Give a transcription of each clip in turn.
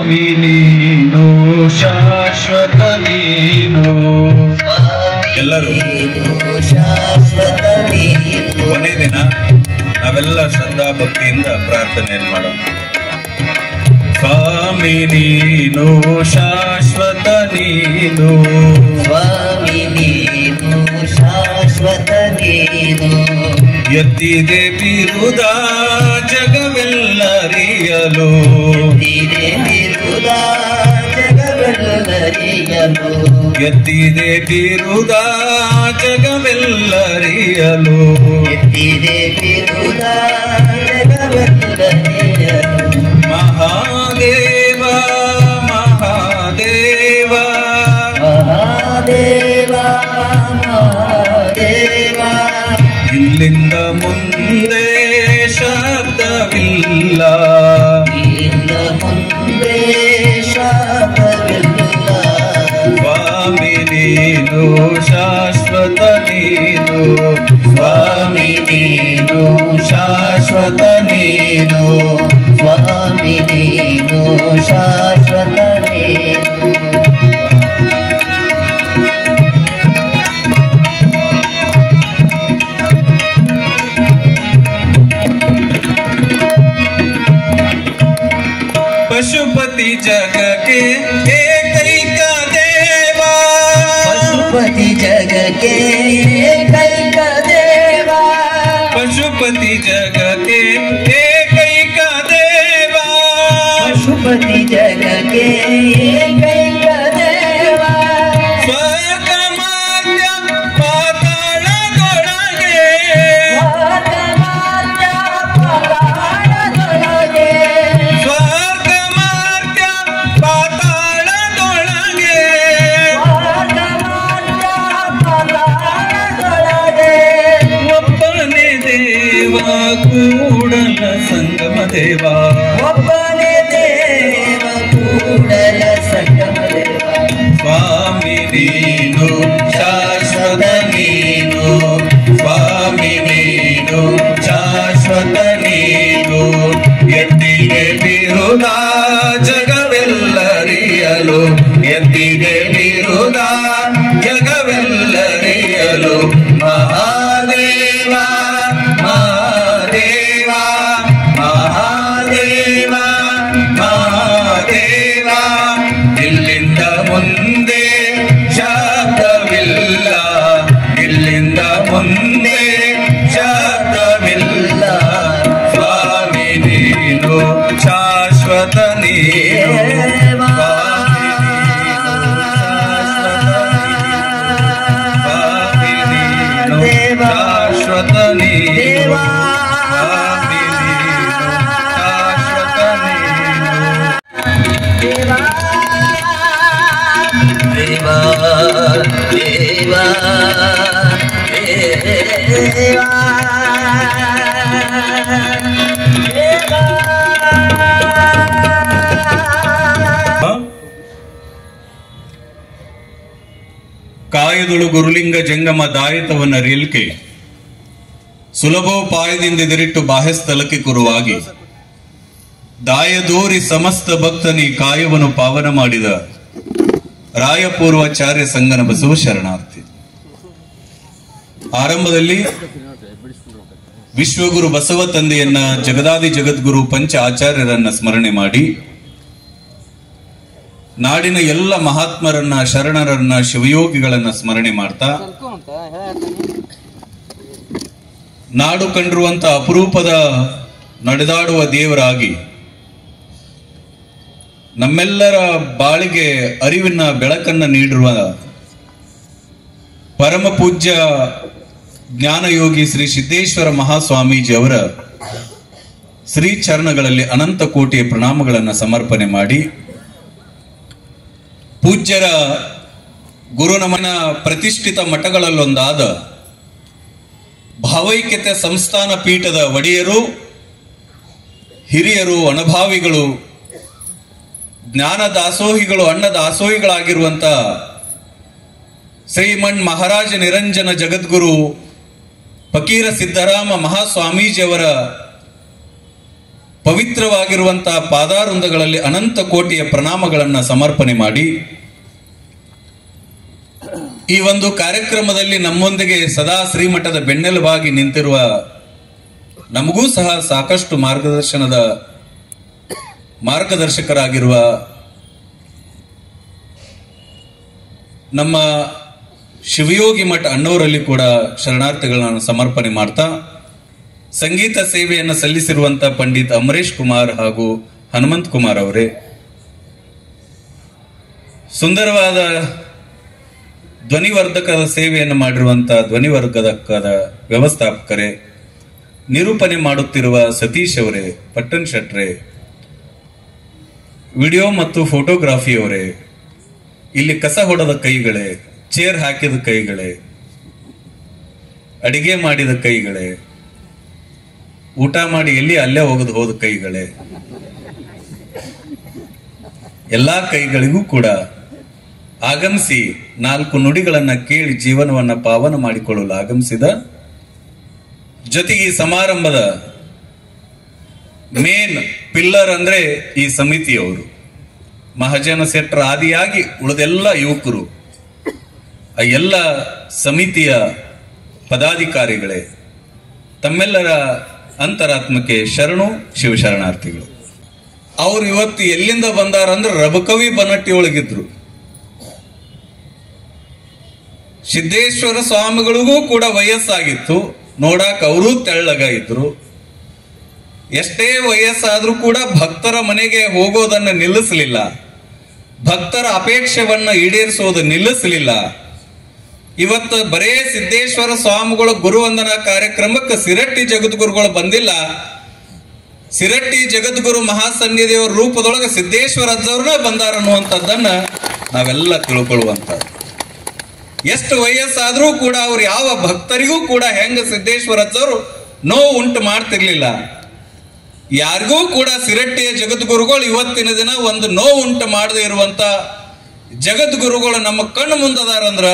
ಸ್ವಾಮಿ ನೀನು ಶಾಶ್ವತ ನೀನು. ಎಲ್ಲರೂ ಕೊನೆ ದಿನ ನಾವೆಲ್ಲ ಶ್ರದ್ಧಾ ಭಕ್ತಿಯಿಂದ ಪ್ರಾರ್ಥನೆಯನ್ನು ಮಾಡೋಣ. ಸ್ವಾಮಿ ನೀನು ಶಾಶ್ವತ ನೀನು, ಸ್ವಾಮಿ ನೀನು ಶಾಶ್ವತ ನೀನು. ಎತ್ತಿದೆ ಬಿರುದ ಜಗವೆಲ್ಲರಿಯಲು, ಎತ್ತಿದೆ ಬಿರುದ ಜಗವೆಲ್ಲರಿಯಲು, ಎತ್ತಿದೆ ಬಿರುದ ಜಗವೆಲ್ಲರಿಯಲು, ಎತ್ತಿದೆ ಬಿರುದ ಜಗವೆಲ್ಲರಿಯಲು. ಮಹಾದೇವ ಮಹಾದೇವ ಮಹಾದೇವ ಮಹಾದೇವ. ಇಲ್ಲಿಂದ ಮುಂದೆ ಶಬ್ದವಿಲ್ಲ, ಇಲ್ಲಿಂದ ಮುಂದೆ ಶಾಪವಿಲ್ಲ. ಸ್ವಾಮಿ ನೀನು ಶಾಶ್ವತ ನೀನು, ಸ್ವಾಮಿ ನೀನು ಶಾಶ್ವತ ನೀನು, ಸ್ವಾಮಿ ನೀನು ಶಾಶ್ವತ ನೀನು. ಪಶುಪತಿ ಜಗಕ್ಕೆ ಏಕೈಕ ದೇವ, ಪಶುಪತಿ ಜಗಕ್ಕೆ ಏಕೈಕ ದೇವ, ಪಶುಪತಿ ಜಗಕ್ಕೆ ಏಕೈಕ ದೇವ, ಪಶುಪತಿ ಜಗಕ್ಕೆ ಏಕೈಕ ದೇವ. ಸ್ವರ್ಗಮಾರ್ಗ ಪಾತಾಳದೊಳಗೆ, ಸ್ವರ್ಗಮಾರ್ಗ ಪಾತಾಳದೊಳಗೆ, ಸ್ವರ್ಗಮಾರ್ಗ ಪಾತಾಳದೊಳಗೆ, ಸ್ವರ್ಗಮಾರ್ಗ ಪಾತಾಳದೊಳಗೆ. ಒಬ್ಬನೇ ದೇವ ಕೂಡಲ ಸಂಗಮ ದೇವ, ಒಬ್ಬನೇ ದೇವ ಕೂಡಲ ಸಂಗಮ ದೇವ. ಸ್ವಾಮಿ ನೀನು ಶಾಶ್ವತ ನೀನು, ಸ್ವಾಮಿ ನೀನು ಶಾಶ್ವತ ನೀನು. ಎತ್ತಿಗೆ ಬಿರುದ ಜಗವೆಲ್ಲರಿಯಲು, ಎತ್ತಿಗೆ ಬಿರುದ ಜಗವೆಲ್ಲರಿಯಲು. ಮಹಾದೇವ ಮಹಾದೇವ ಮಹಾದೇವ ಮಹಾದೇವ. ಇಲ್ಲಿಂದ ಮುಂದೆ ಶಬ್ದವಿಲ್ಲ, ಇಲ್ಲಿಂದ ಮುಂದೆ ಶಬ್ದವಿಲ್ಲ. ಸ್ವಾಮಿ ನೀನು ಶಾಶ್ವತ ನೀನು, ಸ್ವಾಮಿ ನೀನು ಶಾಶ್ವತ ನೀನು, ಸ್ವಾಮಿ ನೀನು ಶಾಶ್ವತ ನೀನು. ದೇವ ದೇವ ದೇವ ದೇವ ಕಾಯದೊಳು ಗುರುಲಿಂಗ ಜಂಗಮ ದಾಯಿತವನ್ನ ರಿಲ್ಕೆ ಸುಲಭೋಪಾಯದಿಂದಿರಿಟ್ಟು ಬಾಹ್ಯಸ್ಥಳಕ್ಕೆ ಕುರುವಾಗಿ ದಾಯದೋರಿ ಸಮಸ್ತ ಭಕ್ತನಿ ಕಾಯವನ್ನು ಪಾವನ ಮಾಡಿದ ರಾಯಪೂರ್ವಾಚಾರ್ಯ ಸಂಗನ ಬಸವ ಶರಣಾರ್ಥಿ. ಆರಂಭದಲ್ಲಿ ವಿಶ್ವಗುರು ಬಸವ ತಂದೆಯನ್ನ ಜಗದಾದಿ ಜಗದ್ಗುರು ಪಂಚ ಆಚಾರ್ಯರನ್ನ ಸ್ಮರಣೆ ಮಾಡಿ ನಾಡಿನ ಎಲ್ಲ ಮಹಾತ್ಮರನ್ನ ಶರಣರನ್ನ ಶಿವಯೋಗಿಗಳನ್ನ ಸ್ಮರಣೆ ಮಾಡ್ತಾ ನಾಡು ಕಂಡಿರುವಂತ ಅಪರೂಪದ ನಡೆದಾಡುವ ದೇವರಾಗಿ ನಮ್ಮೆಲ್ಲರ ಬಾಳಿಗೆ ಅರಿವಿನ ಬೆಳಕನ್ನ ನೀಡಿರುವ ಪರಮ ಪೂಜ್ಯ ಜ್ಞಾನಯೋಗಿ ಶ್ರೀ ಸಿದ್ದೇಶ್ವರ ಮಹಾಸ್ವಾಮೀಜಿ ಅವರ ಶ್ರೀ ಚರಣಗಳಲ್ಲಿ ಅನಂತ ಕೋಟಿಯ ಪ್ರಣಾಮಗಳನ್ನು ಸಮರ್ಪಣೆ ಮಾಡಿ ಪೂಜ್ಯರ ಗುರುನಮನ ಪ್ರತಿಷ್ಠಿತ ಮಠಗಳಲ್ಲೊಂದಾದ ಭಾವೈಕ್ಯತೆ ಸಂಸ್ಥಾನ ಪೀಠದ ಒಡೆಯರು, ಹಿರಿಯರು, ಅನುಭಾವಿಗಳು, ಜ್ಞಾನ ದಾಸೋಹಿಗಳು, ಅನ್ನ ದಾಸೋಹಿಗಳಾಗಿರುವಂತ ಶ್ರೀಮನ್ ಮಹಾರಾಜ ನಿರಂಜನ ಜಗದ್ಗುರು ಫಕೀರ ಸಿದ್ದರಾಮ ಮಹಾಸ್ವಾಮೀಜಿಯವರ ಪವಿತ್ರವಾಗಿರುವಂತಹ ಪಾದಾರುಂದಗಳಲ್ಲಿ ಅನಂತ ಕೋಟಿಯ ಪ್ರಣಾಮಗಳನ್ನು ಸಮರ್ಪಣೆ ಮಾಡಿ ಈ ಒಂದು ಕಾರ್ಯಕ್ರಮದಲ್ಲಿ ನಮ್ಮೊಂದಿಗೆ ಸದಾ ಶ್ರೀಮಠದ ಬೆನ್ನೆಲುಬಾಗಿ ನಿಂತಿರುವ ನಮಗೂ ಸಹ ಸಾಕಷ್ಟು ಮಾರ್ಗದರ್ಶಕರಾಗಿರುವ ನಮ್ಮ ಶಿವಯೋಗಿ ಮಠ ಅಣ್ಣವರಲ್ಲಿ ಕೂಡ ಶರಣಾರ್ಥಿಗಳನ್ನು ಸಮರ್ಪಣೆ ಮಾಡ್ತಾ ಸಂಗೀತ ಸೇವೆಯನ್ನು ಸಲ್ಲಿಸಿರುವಂತಹ ಪಂಡಿತ್ ಅಮರೇಶ್ ಕುಮಾರ್ ಹಾಗೂ ಹನುಮಂತ್ ಕುಮಾರ್ ಅವರೇ, ಸುಂದರವಾದ ಧ್ವನಿವರ್ಧಕದ ಸೇವೆಯನ್ನು ಮಾಡಿರುವಂತಹ ಧ್ವನಿವರ್ಧಕದ ವ್ಯವಸ್ಥಾಪಕರೇ, ನಿರೂಪಣೆ ಮಾಡುತ್ತಿರುವ ಸತೀಶ್ ಅವರೇ, ಪಟ್ಟಣ್ ಶೆಟ್ರೆ, ವಿಡಿಯೋ ಮತ್ತು ಫೋಟೋಗ್ರಾಫಿಯವರೇ, ಇಲ್ಲಿ ಕಸ ಹೊಡೆದ ಕೈಗಳೇ, ಚೇರ್ ಹಾಕಿದ ಕೈಗಳೇ, ಅಡಿಗೆ ಮಾಡಿದ ಕೈಗಳೇ, ಊಟ ಮಾಡಿ ಎಲ್ಲಿ ಅಲ್ಲೇ ಹೋದ ಕೈಗಳೇ, ಎಲ್ಲಾ ಕೈಗಳಿಗೂ ಕೂಡ ಆಗಮಿಸಿ 4 ನುಡಿಗಳನ್ನ ಕೇಳಿ ಜೀವನವನ್ನ ಪಾವನ ಮಾಡಿಕೊಳ್ಳಲು ಆಗಮಿಸಿದ, ಜೊತೆಗೆ ಈ ಸಮಾರಂಭದ ಮೇನ್ ಪಿಲ್ಲರ್ ಅಂದ್ರೆ ಈ ಸಮಿತಿಯವರು, ಮಹಾಜನ ಶೆಟ್ರ ಆದಿಯಾಗಿ ಉಳಿದೆಲ್ಲ ಯುವಕರು, ಆ ಎಲ್ಲ ಸಮಿತಿಯ ಪದಾಧಿಕಾರಿಗಳೇ, ತಮ್ಮೆಲ್ಲರ ಅಂತರಾತ್ಮಕ್ಕೆ ಶರಣು ಶಿವಶರಣಾರ್ಥಿಗಳು. ಅವ್ರು ಇವತ್ತು ಎಲ್ಲಿಂದ ಬಂದಾರಂದ್ರೆ ರಬಕವಿ ಬನಟ್ಟಿ ಒಳಗಿದ್ರು. ಸಿದ್ದೇಶ್ವರ ಸ್ವಾಮಿಗಳಿಗೂ ಕೂಡ ವಯಸ್ಸಾಗಿತ್ತು, ನೋಡಾಕ ಅವರೂ ತೆಳ್ಳಗ ಇದ್ರು. ಎಷ್ಟೇ ವಯಸ್ಸಾದ್ರೂ ಕೂಡ ಭಕ್ತರ ಮನೆಗೆ ಹೋಗೋದನ್ನ ನಿಲ್ಲಿಸಲಿಲ್ಲ, ಭಕ್ತರ ಅಪೇಕ್ಷೆವನ್ನ ಈಡೇರಿಸೋದು ನಿಲ್ಲಿಸಲಿಲ್ಲ. ಇವತ್ತು ಬರೇ ಸಿದ್ದೇಶ್ವರ ಸ್ವಾಮಿಗಳ ಗುರುವಂದನಾ ಕಾರ್ಯಕ್ರಮಕ್ಕೆ ಸಿರಟ್ಟಿ ಜಗದ್ಗುರುಗಳು ಬಂದಿಲ್ಲ, ಸಿರಟ್ಟಿ ಜಗದ್ಗುರು ಮಹಾಸನ್ನಿಧಿಯವರ ರೂಪದೊಳಗೆ ಸಿದ್ದೇಶ್ವರ ಅಜ್ಜವ್ರನ್ನ ಬಂದಾರ ಅನ್ನುವಂಥದ್ದನ್ನ ನಾವೆಲ್ಲ ತಿಳ್ಕೊಳ್ಳುವಂಥದ್ದು. ಎಷ್ಟು ವಯಸ್ಸಾದ್ರೂ ಕೂಡ ಅವ್ರು ಯಾವ ಭಕ್ತರಿಗೂ ಕೂಡ ಹೆಂಗ ಸಿದ್ದೇಶ್ವರ ಅಜ್ಜವರು ನೋವು ಉಂಟು ಮಾಡ್ತಿರ್ಲಿಲ್ಲ, ಯಾರಿಗೂ ಕೂಡ ಸಿರಟ್ಟಿಯ ಜಗದ್ಗುರುಗಳು ಇವತ್ತಿನ ದಿನ ಒಂದು ನೋವು ಉಂಟು ಮಾಡದೇ ಇರುವಂತ ಜಗದ್ಗುರುಗಳು ನಮ್ಮ ಕಣ್ಣು ಮುಂದದಾರಂದ್ರ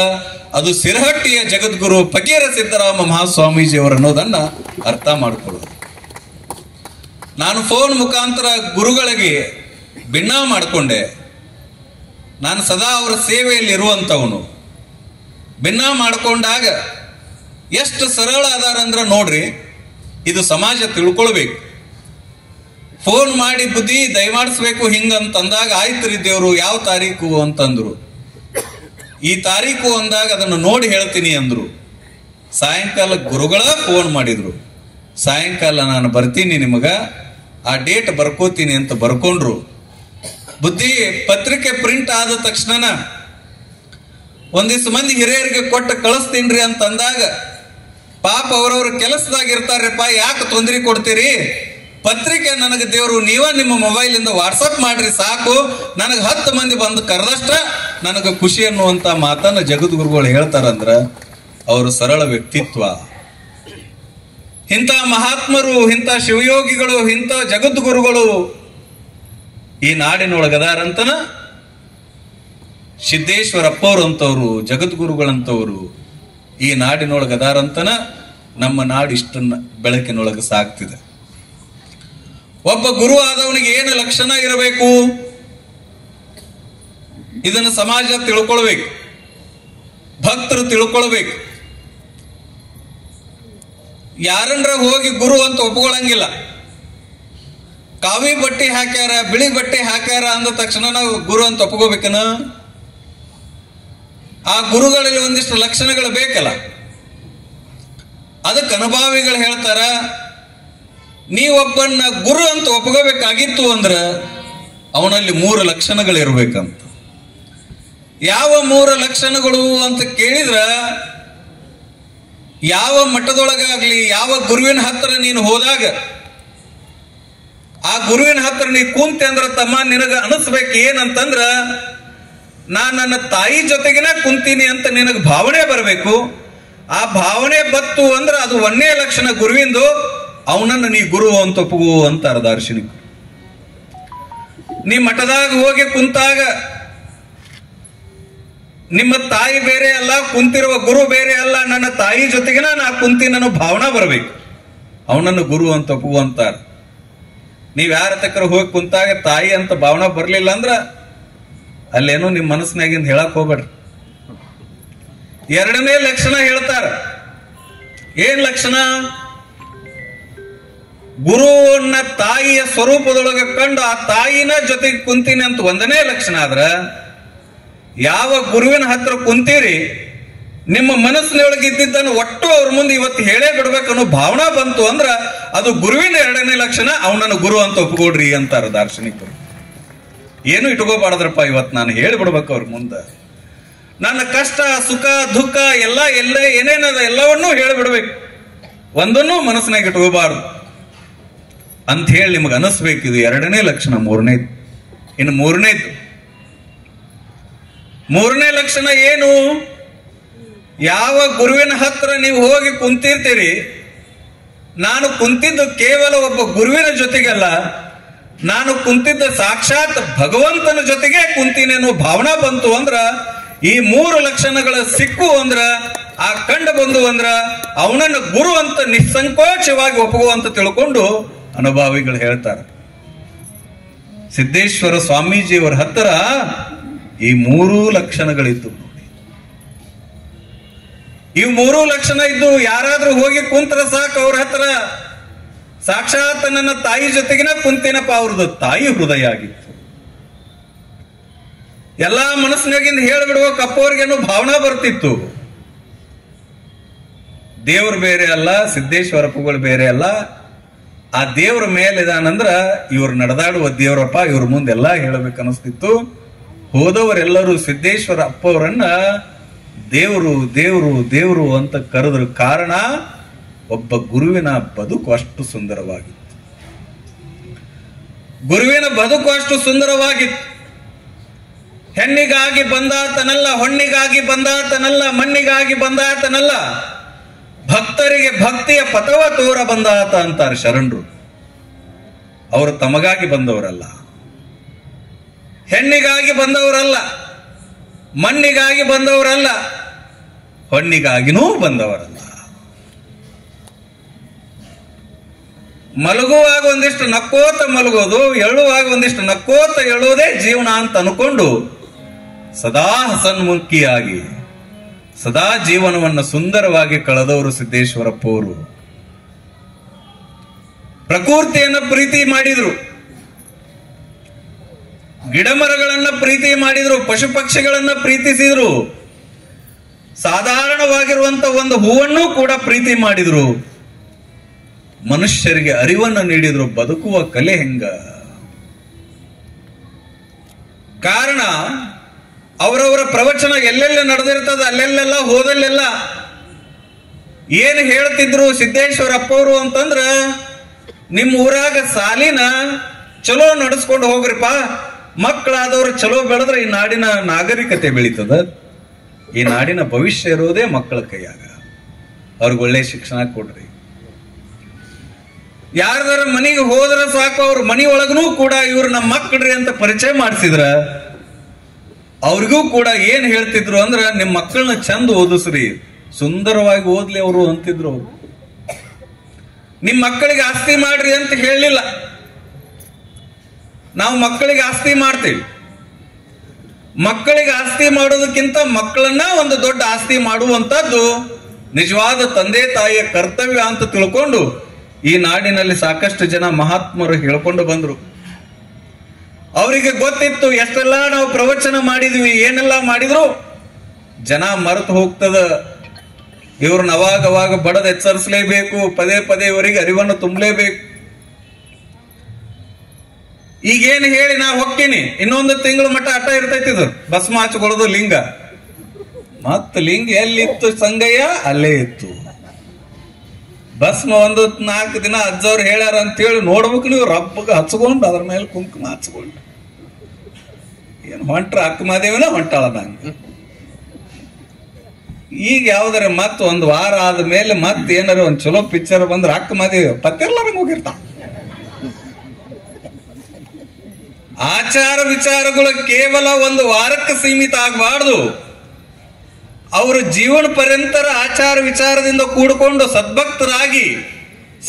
ಅದು ಸಿರಹಟ್ಟಿಯ ಜಗದ್ಗುರು ಫಕೀರ ಸಿದ್ದರಾಮ ಮಹಾಸ್ವಾಮೀಜಿ ಅವರು ಅನ್ನೋದನ್ನ ಅರ್ಥ ಮಾಡ್ಕೊಳ್ಳೋದು. ನಾನು ಫೋನ್ ಮುಖಾಂತರ ಗುರುಗಳಿಗೆ ಭಿನ್ನ ಮಾಡಿಕೊಂಡೆ, ನಾನು ಸದಾ ಅವರ ಸೇವೆಯಲ್ಲಿ ಇರುವಂತವನು. ಭಿನ್ನ ಮಾಡಿಕೊಂಡಾಗ ಎಷ್ಟು ಸರಳ ಅದಾರಂದ್ರ ನೋಡ್ರಿ, ಇದು ಸಮಾಜ ತಿಳ್ಕೊಳ್ಬೇಕು. ಫೋನ್ ಮಾಡಿ ಬುದ್ಧಿ ದಯಮಾಡಿಸ್ಬೇಕು ಹಿಂಗಂತಂದಾಗ ಆಯ್ತ್ರಿ ದೇವ್ರು ಯಾವ ತಾರೀಕು ಅಂತಂದ್ರು. ಈ ತಾರೀಕು ಅಂದಾಗ ಅದನ್ನು ನೋಡಿ ಹೇಳ್ತೀನಿ ಅಂದ್ರು. ಸಾಯಂಕಾಲ ಗುರುಗಳ ಫೋನ್ ಮಾಡಿದ್ರು, ಸಾಯಂಕಾಲ ನಾನು ಬರ್ತೀನಿ, ನಿಮಗ ಆ ಡೇಟ್ ಬರ್ಕೋತೀನಿ ಅಂತ ಬರ್ಕೊಂಡ್ರು. ಬುದ್ಧಿ ಪತ್ರಿಕೆ ಪ್ರಿಂಟ್ ಆದ ತಕ್ಷಣ ಒಂದಿಷ್ಟು ಮಂದಿ ಹಿರಿಯರಿಗೆ ಕೊಟ್ಟು ಕಳಿಸ್ತೀನ್ರಿ ಅಂತಂದಾಗ ಪಾಪ ಅವರವ್ರ ಕೆಲಸದಾಗ ಇರ್ತಾರಪ್ಪ, ಯಾಕೆ ತೊಂದರೆ ಕೊಡ್ತೀರಿ, ಪತ್ರಿಕೆ ನನಗೆ ದೇವರು ನೀವ ನಿಮ್ಮ ಮೊಬೈಲ್ ಇಂದ ವಾಟ್ಸಪ್ ಮಾಡ್ರಿ ಸಾಕು, ನನಗೆ 10 ಮಂದಿ ಬಂದು ಕರೆದಷ್ಟ ನನಗೆ ಖುಷಿ ಅನ್ನುವಂತ ಮಾತನ್ನ ಜಗದ್ಗುರುಗಳು ಹೇಳ್ತಾರಂದ್ರ ಅವರು ಸರಳ ವ್ಯಕ್ತಿತ್ವ. ಇಂಥ ಮಹಾತ್ಮರು, ಇಂಥ ಶಿವಯೋಗಿಗಳು, ಇಂಥ ಜಗದ್ಗುರುಗಳು ಈ ನಾಡಿನೊಳಗದಾರಂತನ ಸಿದ್ದೇಶ್ವರಪ್ಪವ್ರು ಅಂತವ್ರು, ಜಗದ್ಗುರುಗಳಂತವ್ರು ಈ ನಾಡಿನೊಳಗದಾರಂತನ ನಮ್ಮ ನಾಡು ಇಷ್ಟನ್ನ ಬೆಳಕಿನೊಳಗೆ ಸಾಕ್ತಿದೆ. ಒಬ್ಬ ಗುರು ಆದವನಿಗೆ ಏನು ಲಕ್ಷಣ ಇರಬೇಕು, ಇದನ್ನು ಸಮಾಜ ತಿಳ್ಕೊಳ್ಬೇಕು, ಭಕ್ತರು ತಿಳ್ಕೊಳ್ಬೇಕು. ಯಾರನ್ರ ಹೋಗಿ ಗುರು ಅಂತ ಒಪ್ಕೊಳ್ಳಂಗಿಲ್ಲ. ಕಾವಿ ಬಟ್ಟೆ ಹಾಕ್ಯಾರ, ಬಿಳಿ ಬಟ್ಟೆ ಹಾಕ್ಯಾರ ಅಂದ ತಕ್ಷಣ ನಾವು ಗುರು ಅಂತ ಒಪ್ಕೋಬೇಕನ? ಆ ಗುರುಗಳಲ್ಲಿ ಒಂದಿಷ್ಟು ಲಕ್ಷಣಗಳು ಬೇಕಲ್ಲ. ಅದಕ್ಕೆ ಅನುಭಾವಿಗಳು ಹೇಳ್ತಾರ, ನೀವೊಬ್ಬನ್ನ ಗುರು ಅಂತ ಒಪ್ಕೋಬೇಕಾಗಿತ್ತು ಅಂದ್ರ ಅವನಲ್ಲಿ 3 ಲಕ್ಷಣಗಳಿರ್ಬೇಕಂತ. ಯಾವ 3 ಲಕ್ಷಣಗಳು ಅಂತ ಕೇಳಿದ್ರ, ಯಾವ ಮಠದೊಳಗಾಗ್ಲಿ, ಯಾವ ಗುರುವಿನ ಹತ್ರ ನೀನು ಹೋದಾಗ ಆ ಗುರುವಿನ ಹತ್ರ ನೀ ಕುಂತೆ ಅಂದ್ರ ತಮ್ಮ ನಿನಗ ಅನಿಸ್ಬೇಕು ಏನಂತಂದ್ರ, ನಾನ್ ನನ್ನ ತಾಯಿ ಜೊತೆಗಿನ ಕುಂತೀನಿ ಅಂತ ನಿನಗೆ ಭಾವನೆ ಬರಬೇಕು. ಆ ಭಾವನೆ ಬತ್ತು ಅಂದ್ರ ಅದು 1ನೇ ಲಕ್ಷಣ ಗುರುವಿಂದು, ಅವನನ್ನ ನೀ ಗುರು ಅಂತ ಒಪ್ಪುಗು ಅಂತಾರ ದಾರ್ಶನಿಕರು. ನೀ ಮಠದಾಗ ಹೋಗಿ ಕುಂತಾಗ ನಿಮ್ಮ ತಾಯಿ ಬೇರೆ ಅಲ್ಲ, ಕುಂತಿರುವ ಗುರು ಬೇರೆ ಅಲ್ಲ, ನನ್ನ ತಾಯಿ ಜೊತೆಗಿನ ನಾ ಕುಂತೀನಿ ಅನ್ನೋ ಭಾವನಾ ಬರಬೇಕು, ಅವನನ್ನು ಗುರು ಅಂತ ಒಪ್ಪುಗು ಅಂತಾರ. ನೀವ್ ಯಾರ ತಕ್ಕರ ಹೋಗಿ ಕುಂತಾಗ ತಾಯಿ ಅಂತ ಭಾವನೆ ಬರ್ಲಿಲ್ಲ ಅಂದ್ರ ಅಲ್ಲೇನೋ ನಿಮ್ ಮನಸ್ಸಿನಾಗಿಂದ ಹೇಳಕ್ ಹೋಗ್ಬೇಡ್ರಿ. ಎರಡನೇ ಲಕ್ಷಣ ಹೇಳ್ತಾರ. ಏನ್ ಲಕ್ಷಣ? ಗುರುವನ್ನ ತಾಯಿಯ ಸ್ವರೂಪದೊಳಗೆ ಕಂಡು ಆ ತಾಯಿನ ಜೊತೆಗೆ ಕುಂತೀನಿ ಅಂತ ಒಂದನೇ ಲಕ್ಷಣ ಆದ್ರ, ಯಾವ ಗುರುವಿನ ಹತ್ರ ಕುಂತೀರಿ ನಿಮ್ಮ ಮನಸ್ಸಿನೊಳಗೆ ಇದ್ದಿದ್ದನ್ನು ಒಟ್ಟು ಅವ್ರ ಮುಂದೆ ಇವತ್ತು ಹೇಳೇ ಬಿಡ್ಬೇಕನ್ನೋ ಭಾವನಾ ಬಂತು ಅಂದ್ರ ಅದು ಗುರುವಿನ ಎರಡನೇ ಲಕ್ಷಣ. ಅವನನ್ನು ಗುರು ಅಂತ ಒಪ್ಕೊಡ್ರಿ ಅಂತಾರ ದಾರ್ಶನಿಕರು. ಏನು ಇಟ್ಕೋಬಾರ್ದ್ರಪ್ಪ, ಇವತ್ತು ನಾನು ಹೇಳ್ಬಿಡ್ಬೇಕು ಅವ್ರ ಮುಂದೆ. ನನ್ನ ಕಷ್ಟ ಸುಖ ದುಃಖ ಎಲ್ಲ ಏನೇನದ ಎಲ್ಲವನ್ನೂ ಹೇಳಿಬಿಡ್ಬೇಕು, ಒಂದನ್ನು ಮನಸ್ಸಿನಾಗ ಇಟ್ಕೋಬಾರ್ದು ಅಂತ ಹೇಳಿ ನಿಮಗೆ ಅನಿಸ್ಬೇಕು. ಇದು ಎರಡನೇ ಲಕ್ಷಣ. ಮೂರನೇದು. ಇನ್ನು ಮೂರನೇ ಲಕ್ಷಣ ಏನು? ಯಾವ ಗುರುವಿನ ಹತ್ರ ನೀವು ಹೋಗಿ ಕುಂತಿರ್ತೀರಿ, ನಾನು ಕುಂತಿದ್ದು ಕೇವಲ ಒಬ್ಬ ಗುರುವಿನ ಜೊತೆಗಲ್ಲ, ನಾನು ಕುಂತಿದ್ದ ಸಾಕ್ಷಾತ್ ಭಗವಂತನ ಜೊತೆಗೆ ಕುಂತೀನಿ ಅನ್ನೋ ಭಾವನಾ ಬಂತು ಅಂದ್ರ, ಈ ಮೂರು ಲಕ್ಷಣಗಳ ಸಿಕ್ಕು ಅಂದ್ರ, ಆ ಕಂಡು ಬಂದು ಅಂದ್ರ ಅವನನ್ನು ಗುರು ಅಂತ ನಿಸ್ಸಂಕೋಚವಾಗಿ ಒಪ್ಪುವಂತ ತಿಳ್ಕೊಂಡು ಅನುಭಾವಿಗಳು ಹೇಳ್ತಾರೆ. ಸಿದ್ದೇಶ್ವರ ಸ್ವಾಮೀಜಿಯವರ ಹತ್ತಿರ ಈ ಮೂರೂ ಲಕ್ಷಣಗಳಿದ್ದು ನೋಡಿ. ಈ ಮೂರೂ ಲಕ್ಷಣ ಇದ್ದು ಯಾರಾದ್ರೂ ಹೋಗಿ ಕುಂತ್ರ ಸಾಕು ಅವ್ರ ಹತ್ರ, ಸಾಕ್ಷಾತ್ ನನ್ನ ತಾಯಿ ಜೊತೆಗಿನ ಕುಂತೇನಪ್ಪ. ಅವ್ರದ್ದು ತಾಯಿ ಹೃದಯ ಆಗಿತ್ತು. ಎಲ್ಲಾ ಮನಸ್ಸಿನಾಗಿಂದ ಹೇಳ್ಬಿಡುವ ಕಪ್ಪವ್ರಿಗೇನು ಭಾವನಾ ಬರ್ತಿತ್ತು. ದೇವ್ರು ಬೇರೆ ಅಲ್ಲ, ಸಿದ್ದೇಶ್ವರಪ್ಪಗಳು ಬೇರೆ ಅಲ್ಲ. ಆ ದೇವ್ರ ಮೇಲಿದಾನಂದ್ರ ಇವ್ರು ನಡೆದಾಡುವ ದೇವ್ರಪ್ಪ, ಇವ್ರ ಮುಂದೆಲ್ಲ ಹೇಳಬೇಕನ್ನಿಸ್ತಿತ್ತು. ಹೋದವರೆಲ್ಲರೂ ಸಿದ್ದೇಶ್ವರ ಅಪ್ಪವರನ್ನ ದೇವರು ದೇವರು ದೇವರು ಅಂತ ಕರೆದ್ರ ಕಾರಣ ಒಬ್ಬ ಗುರುವಿನ ಬದುಕು ಅಷ್ಟು ಸುಂದರವಾಗಿತ್ತು. ಗುರುವಿನ ಬದುಕು ಅಷ್ಟು ಸುಂದರವಾಗಿತ್ತು. ಹೆಣ್ಣಿಗಾಗಿ ಬಂದಾತನಲ್ಲ, ಹೊಣ್ಣಿಗಾಗಿ ಬಂದಾತನಲ್ಲ, ಮಣ್ಣಿಗಾಗಿ ಬಂದಾತನಲ್ಲ, ಭಕ್ತರಿಗೆ ಭಕ್ತಿಯ ಪಥವ ತೋರ ಬಂದಾತ ಅಂತಾರೆ ಶರಣರು. ಅವರು ತಮಗಾಗಿ ಬಂದವರಲ್ಲ, ಹೆಣ್ಣಿಗಾಗಿ ಬಂದವರಲ್ಲ, ಮಣ್ಣಿಗಾಗಿ ಬಂದವರಲ್ಲ, ಹೊಣ್ಣಿಗಾಗಿನೂ ಬಂದವರಲ್ಲ. ಮಲಗುವಾಗ ಒಂದಿಷ್ಟು ನಕ್ಕೋತ ಮಲಗೋದು, ಎಳುವಾಗ ಒಂದಿಷ್ಟು ನಕ್ಕೋತ ಎಳುವುದೇ ಜೀವನ ಅಂತ ಅನ್ಕೊಂಡು ಸದಾ ಹಸನ್ಮುಖಿಯಾಗಿ ಸದಾ ಜೀವನವನ್ನು ಸುಂದರವಾಗಿ ಕಳೆದವರು ಸಿದ್ದೇಶ್ವರಪ್ಪವರು. ಪ್ರಕೃತಿಯನ್ನ ಪ್ರೀತಿ ಮಾಡಿದ್ರು, ಗಿಡಮರಗಳನ್ನ ಪ್ರೀತಿ ಮಾಡಿದ್ರು, ಪಶು ಪಕ್ಷಿಗಳನ್ನ ಪ್ರೀತಿಸಿದ್ರು, ಸಾಧಾರಣವಾಗಿರುವಂತ ಒಂದು ಹೂವನ್ನು ಕೂಡ ಪ್ರೀತಿ ಮಾಡಿದ್ರು, ಮನುಷ್ಯರಿಗೆ ಅರಿವನ್ನು ನೀಡಿದ್ರು. ಬದುಕುವ ಕಲೆ ಹೆಂಗ? ಕಾರಣ ಅವರವರ ಪ್ರವಚನ ಎಲ್ಲೆಲ್ಲ ನಡೆದಿರ್ತದ, ಅಲ್ಲೆಲ್ಲೆಲ್ಲ ಹೋದಲ್ಲೆಲ್ಲ ಏನ್ ಹೇಳ್ತಿದ್ರು ಸಿದ್ದೇಶ್ವರಪ್ಪವರು ಅಂತಂದ್ರ, ನಿಮ್ಮ ಊರಾಗ ಸಾಲಿನ ಚಲೋ ನಡೆಸ್ಕೊಂಡು ಹೋಗ್ರಿಪ್ಪ, ಮಕ್ಕಳಾದವ್ರು ಚಲೋ ಬೆಳೆದ್ರೆ ಈ ನಾಡಿನ ನಾಗರಿಕತೆ ಬೆಳೀತದ, ಈ ನಾಡಿನ ಭವಿಷ್ಯ ಇರೋದೇ ಮಕ್ಕಳ ಕೈಯಾಗ. ಅವ್ರಿಗೆ ಒಳ್ಳೆ ಶಿಕ್ಷಣ ಕೊಡ್ರಿ. ಯಾರ್ದಾರ ಮನೆಗೆ ಹೋದ್ರ ಸಾಕು, ಅವ್ರ ಮನಿ ಒಳಗನೂ ಕೂಡ ಇವ್ರು ನಮ್ಮ ಮಕ್ಕಳ್ರಿ ಅಂತ ಪರಿಚಯ ಮಾಡಿಸಿದ್ರ, ಅವ್ರಿಗೂ ಕೂಡ ಏನ್ ಹೇಳ್ತಿದ್ರು ಅಂದ್ರ, ನಿಮ್ ಮಕ್ಕಳನ್ನ ಚಂದ ಓದಿಸ್ರಿ, ಸುಂದರವಾಗಿ ಓದ್ಲಿ ಅವರು ಅಂತಿದ್ರು. ಅವ್ರು ನಿಮ್ ಮಕ್ಕಳಿಗೆ ಆಸ್ತಿ ಮಾಡ್ರಿ ಅಂತ ಹೇಳಲಿಲ್ಲ. ನಾವು ಮಕ್ಕಳಿಗೆ ಆಸ್ತಿ ಮಾಡ್ತೀವಿ. ಮಕ್ಕಳಿಗೆ ಆಸ್ತಿ ಮಾಡೋದಕ್ಕಿಂತ ಮಕ್ಕಳನ್ನ ಒಂದು ದೊಡ್ಡ ಆಸ್ತಿ ಮಾಡುವಂತದ್ದು ನಿಜವಾದ ತಂದೆ ತಾಯಿಯ ಕರ್ತವ್ಯ ಅಂತ ತಿಳ್ಕೊಂಡು ಈ ನಾಡಿನಲ್ಲಿ ಸಾಕಷ್ಟು ಜನ ಮಹಾತ್ಮರು ಹೇಳ್ಕೊಂಡು ಬಂದ್ರು. ಅವರಿಗೆ ಗೊತ್ತಿತ್ತು ಎಷ್ಟೆಲ್ಲ ನಾವು ಪ್ರವಚನ ಮಾಡಿದ್ವಿ, ಏನೆಲ್ಲ ಮಾಡಿದ್ರು ಜನ ಮರೆತು ಹೋಗ್ತದ. ಇವ್ರನ್ನ ಅವಾಗ ಬಡದ್ ಎಚ್ಚರಿಸಲೇಬೇಕು, ಪದೇ ಪದೇ ಇವರಿಗೆ ಅರಿವನ್ನು ತುಂಬಲೇಬೇಕು. ಈಗೇನು ಹೇಳಿ ನಾ ಹೊಕ್ಕಿನಿ, ಇನ್ನೊಂದು ತಿಂಗಳ ಮಟ್ಟ ಅಟ ಇರ್ತೈತಿದ್ರು ಭಸ್ಮ ಹಚ್ಕೊಳ್ಳೋದು ಲಿಂಗ. ಮತ್ತ ಲಿಂಗ ಎಲ್ಲಿತ್ತು ಸಂಗಯ್ಯ, ಅಲ್ಲೇ ಇತ್ತು. ಭಸ್ಮ ಒಂದು 4 ದಿನ ಅಜ್ಜವ್ರು ಹೇಳ್ಯಾರ ಅಂತ ಹೇಳಿ ನೋಡ್ಬೇಕು ನೀವು, ರಬ್ಬಗ ಹಚ್ಕೊಂಡು ಅದ್ರ ಮೇಲೆ ಕುಂಕುಮ ಹಚ್ಕೊಂಡು ಏನ್ ಹೊಂಟ್ರ ಅಕ್ಕಮಾದೇವಿನ ಹೊಂಟಾಳ ನಂಗೆ. ಈಗ ಯಾವ್ದಾರ ಮತ್ ಒಂದ್ ವಾರ ಆದ್ಮೇಲೆ ಮತ್ ಏನಾರ ಒಂದ್ ಚಲೋ ಪಿಕ್ಚರ್ ಬಂದ್ರೆ ಅಕ್ಕಮಾದೇವಿ ಪತ್ತಿರ್ಲಾರಂಗ್ ಹೋಗಿರ್ತಾಳ. ಆಚಾರ ವಿಚಾರಗಳು ಕೇವಲ ಒಂದು ವಾರಕ್ಕೆ ಸೀಮಿತ ಆಗಬಾರ್ದು. ಅವರು ಜೀವನ ಪರ್ಯಂತರ ಆಚಾರ ವಿಚಾರದಿಂದ ಕೂಡಿಕೊಂಡು ಸದ್ಭಕ್ತರಾಗಿ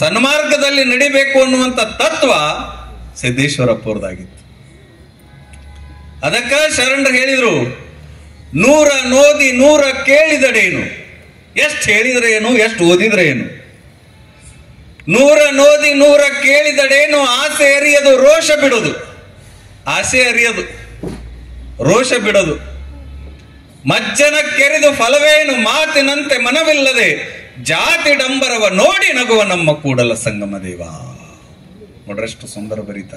ಸನ್ಮಾರ್ಗದಲ್ಲಿ ನಡಿಬೇಕು ಅನ್ನುವಂತ ತತ್ವ ಸಿದ್ದೇಶ್ವರಪ್ಪ ಅವ್ರದಾಗಿತ್ತು. ಅದಕ್ಕ ಶರಣರು ಹೇಳಿದ್ರು, 100 ನೋದಿ 100 ಕೇಳಿದಡೇನು, ಎಷ್ಟು ಹೇಳಿದ್ರೆ ಏನು, ಎಷ್ಟು ಓದಿದ್ರೆ ಏನು. 100 ನೋದಿ 100 ಕೇಳಿದಡೇನು, ಆಸೆ ಅರಿಯದು ರೋಷ ಬಿಡೋದು. ಆಸೆ ಅರಿಯದು, ರೋಷ ಬಿಡೋದು. ಮಜ್ಜನ ಕೆರೆದು ಫಲವೇನು, ಮಾತಿನಂತೆ ಮನವಿಲ್ಲದೆ ಜಾತಿ ಡಂಬರವ ನೋಡಿ ನಗುವ ನಮ್ಮ ಕೂಡಲ ಸಂಗಮ ದೇವ. ನೋಡ್ರಷ್ಟು ಸುಂದರ ಬರೀತ.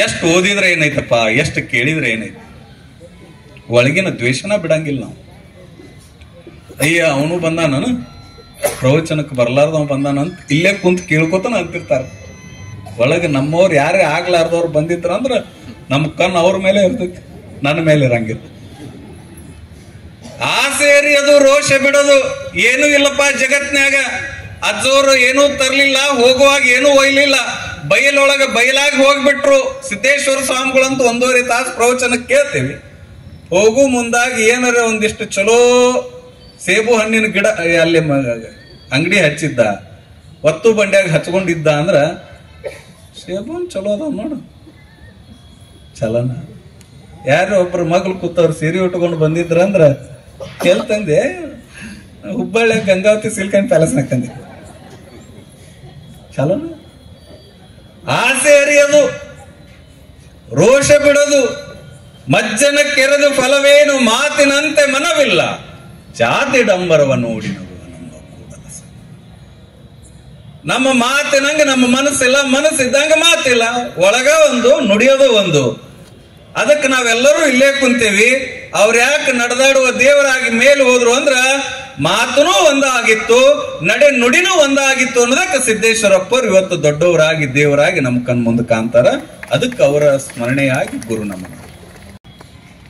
ಎಷ್ಟು ಓದಿದ್ರೆ ಏನೈತಪ್ಪ, ಎಷ್ಟು ಕೇಳಿದ್ರೆ ಏನೈತಿ. ಒಳಗಿನ ದ್ವೇಷನ ಬಿಡಂಗಿಲ್ಲ ನಾವು. ಅಯ್ಯ ಅವನು ಬಂದಾನ, ಪ್ರವಚನಕ್ಕೆ ಬರ್ಲಾರ್ದವ ಬಂದಾನಂತ ಇಲ್ಲೇ ಕುಂತ ಕೇಳ್ಕೊತಾನ ಅಂತಿರ್ತಾರ. ಒಳಗೆ ನಮ್ಮವ್ರು ಯಾರೇ ಆಗ್ಲಾರ್ದವ್ರು ಬಂದಿದ್ರ ಅಂದ್ರ ನಮ್ ಕಣ್ಣು ಅವ್ರ ಮೇಲೆ ಇರ್ತೈತಿ, ನನ್ನ ಮೇಲೆ ಇರಂಗಿಲ್ಲ. ಆಸೆ ಅರಿಯೋದು, ರೋಷ ಬಿಡೋದು. ಏನೂ ಇಲ್ಲಪ್ಪ ಜಗತ್ನ್ಯಾಗ. ಅಜ್ಜೋರು ಏನೂ ತರ್ಲಿಲ್ಲ, ಹೋಗುವಾಗ ಏನೂ ಒಯ್ಲಿಲ್ಲ, ಬಯಲೊಳಗ ಬಯಲಾಗಿ ಹೋಗ್ಬಿಟ್ರು. ಸಿದ್ದೇಶ್ವರ ಸ್ವಾಮಿಗಳಂತೂ 1.5 ತಾಸು ಪ್ರವಚನ ಕೇಳ್ತೇವಿ. ಹೋಗು ಮುಂದಾಗಿ ಏನಾರ ಒಂದಿಷ್ಟು ಚಲೋ ಸೇಬು ಹಣ್ಣಿನ ಗಿಡ ಅಲ್ಲಿ ಅಂಗಡಿ ಹಚ್ಚಿದ್ದ, ಒತ್ತು ಬಂಡ್ಯಾಗ ಹಚ್ಕೊಂಡಿದ್ದ ಅಂದ್ರ ಸೇಬು ಚಲೋ ಅದಾವ ನೋಡು, ಚಲನ. ಯಾರು ಒಬ್ರು ಮಗಳು ಕೂತವ್ರು ಸೀರೆ ಉಟ್ಕೊಂಡು ಬಂದಿದ್ರ ಅಂದ್ರ ಕೇಳ್ತಂದೆ, Hubballi Gangavati silk and palace ನಾಕಂದೆ. ಚಲನ. ಆಸೆ ಅರಿಯೋದು, ರೋಷ ಬಿಡೋದು. ಮಜ್ಜನ ಕೆರೆದು ಫಲವೇನು, ಮಾತಿನಂತೆ ಮನವಿಲ್ಲ ಜಾತಿ ಡಂಬರವ ನೋಡಿ ನಗುವ ನಮ್ಮ ಕೂಡಲ ಸಂಗಮ. ನಮ್ಮ ಮಾತಿನಂಗ ನಮ್ಮ ಮನಸ್ಸಿಲ್ಲ, ಮನಸ್ಸಿದ್ದಂಗ ಮಾತಿಲ್ಲ. ಒಳಗ ಒಂದು, ನುಡಿಯೋದು ಒಂದು. ಅದಕ್ಕೆ ನಾವೆಲ್ಲರೂ ಇಲ್ಲೇ ಕುಂತೇವಿ. ಅವ್ರು ಯಾಕೆ ನಡೆದಾಡುವ ದೇವರಾಗಿ ಮೇಲೆ ಹೋದ್ರು ಅಂದ್ರ ಮಾತನೂ ಒಂದಾಗಿತ್ತು, ನಡೆ ನುಡಿನೂ ಒಂದಾಗಿತ್ತು ಅನ್ನೋದಕ್ಕೆ ಸಿದ್ದೇಶ್ವರಪ್ಪರು ಇವತ್ತು ದೊಡ್ಡವರಾಗಿ ದೇವರಾಗಿ ನಮ್ಮ ಕಣ್ ಮುಂದೆ ಕಾಣ್ತಾರ. ಅದಕ್ಕೆ ಅವರ ಸ್ಮರಣೆಯಾಗಿ ಗುರು ನಮನ.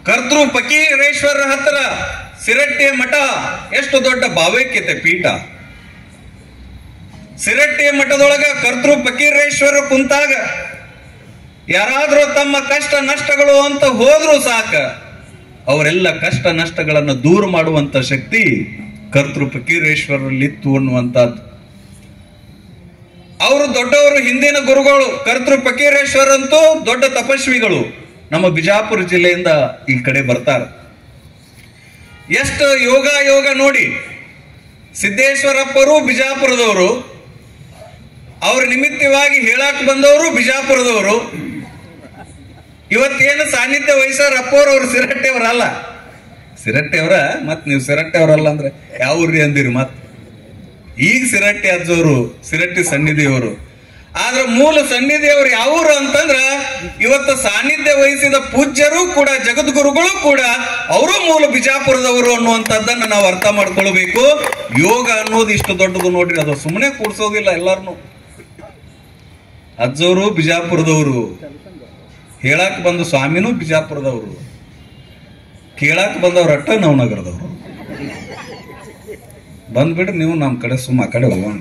ಕರ್ತೃ ಫಕೀರೇಶ್ವರರ ಹತ್ರ ಸಿರಟ್ಟಿಯ ಮಠ ಎಷ್ಟು ದೊಡ್ಡ ಭಾವೈಕ್ಯತೆ ಪೀಠ. ಸಿರಟ್ಟಿಯ ಮಠದೊಳಗ ಕರ್ತೃ ಫಕೀರೇಶ್ವರ ಕುಂತಾಗ ಯಾರಾದ್ರೂ ತಮ್ಮ ಕಷ್ಟ ನಷ್ಟಗಳು ಅಂತ ಹೋದ್ರು ಸಾಕ, ಅವರೆಲ್ಲ ಕಷ್ಟ ನಷ್ಟಗಳನ್ನು ದೂರ ಮಾಡುವಂತ ಶಕ್ತಿ ಕರ್ತೃ ಫಕೀರೇಶ್ವರಲ್ಲಿತ್ತು ಅನ್ನುವಂಥದ್ದು. ಅವರು ದೊಡ್ಡವರು, ಹಿಂದಿನ ಗುರುಗಳು. ಕರ್ತೃ ಫಕೀರೇಶ್ವರಂತೂ ದೊಡ್ಡ ತಪಸ್ವಿಗಳು. ನಮ್ಮ ಬಿಜಾಪುರ ಜಿಲ್ಲೆಯಿಂದ ಈ ಕಡೆ ಬರ್ತಾರೆ. ಎಷ್ಟು ಯೋಗ ನೋಡಿ. ಸಿದ್ದೇಶ್ವರಪ್ಪರು ಬಿಜಾಪುರದವರು, ಅವ್ರ ನಿಮಿತ್ತವಾಗಿ ಹೇಳಾಕ್ ಬಂದವರು ಬಿಜಾಪುರದವರು. ಇವತ್ತೇನು ಸಾನ್ನಿಧ್ಯ ವಹಿಸಾರ ಅಪ್ಪವ್ರವ್ರು ಸಿರಟ್ಟೆ ಅವರಲ್ಲ. ಸಿರಟ್ಟೆ ಅವರ ಮತ್ ನೀವು ಸಿರಟ್ಟೆ ಅವರಲ್ಲ ಅಂದ್ರೆ ಯಾವ ಊರ್ರಿ ಅಂದಿರಿ. ಮತ್ ಈಗ ಸಿರಟ್ಟೆ ಅಜ್ಜವರು, ಸಿರಟ್ಟಿ ಸನ್ನಿಧಿಯವರು. ಆದ್ರ ಮೂಲ ಸನ್ನಿಧಿಯವರು ಯಾವೂರು ಅಂತಂದ್ರ ಇವತ್ತು ಸಾನ್ನಿಧ್ಯ ವಹಿಸಿದ ಪೂಜ್ಯರು ಕೂಡ, ಜಗದ್ಗುರುಗಳು ಕೂಡ ಅವರು ಮೂಲ ಬಿಜಾಪುರದವರು ಅನ್ನುವಂಥದ್ದನ್ನ ನಾವು ಅರ್ಥ ಮಾಡ್ಕೊಳ್ಬೇಕು. ಯೋಗ ಅನ್ನೋದು ಇಷ್ಟು ದೊಡ್ಡದು ನೋಡ್ರಿ, ಅದು ಸುಮ್ಮನೆ ಕೂಡ್ಸೋದಿಲ್ಲ. ಎಲ್ಲಾರನು ಅಜ್ಜವರು ಬಿಜಾಪುರದವರು, ಹೇಳಾಕ್ ಬಂದ ಸ್ವಾಮಿನೂ ಬಿಜಾಪುರದವರು, ಕೇಳಾಕ್ ಬಂದವ್ರ ಅಟ್ಟ ನವನಗರದವರು. ಬಂದ್ಬಿಡ್ರಿ ನೀವು ನಮ್ಮ ಕಡೆ, ಸುಮ್ಮ ಆ ಕಡೆ ಹೋಗೋಣ.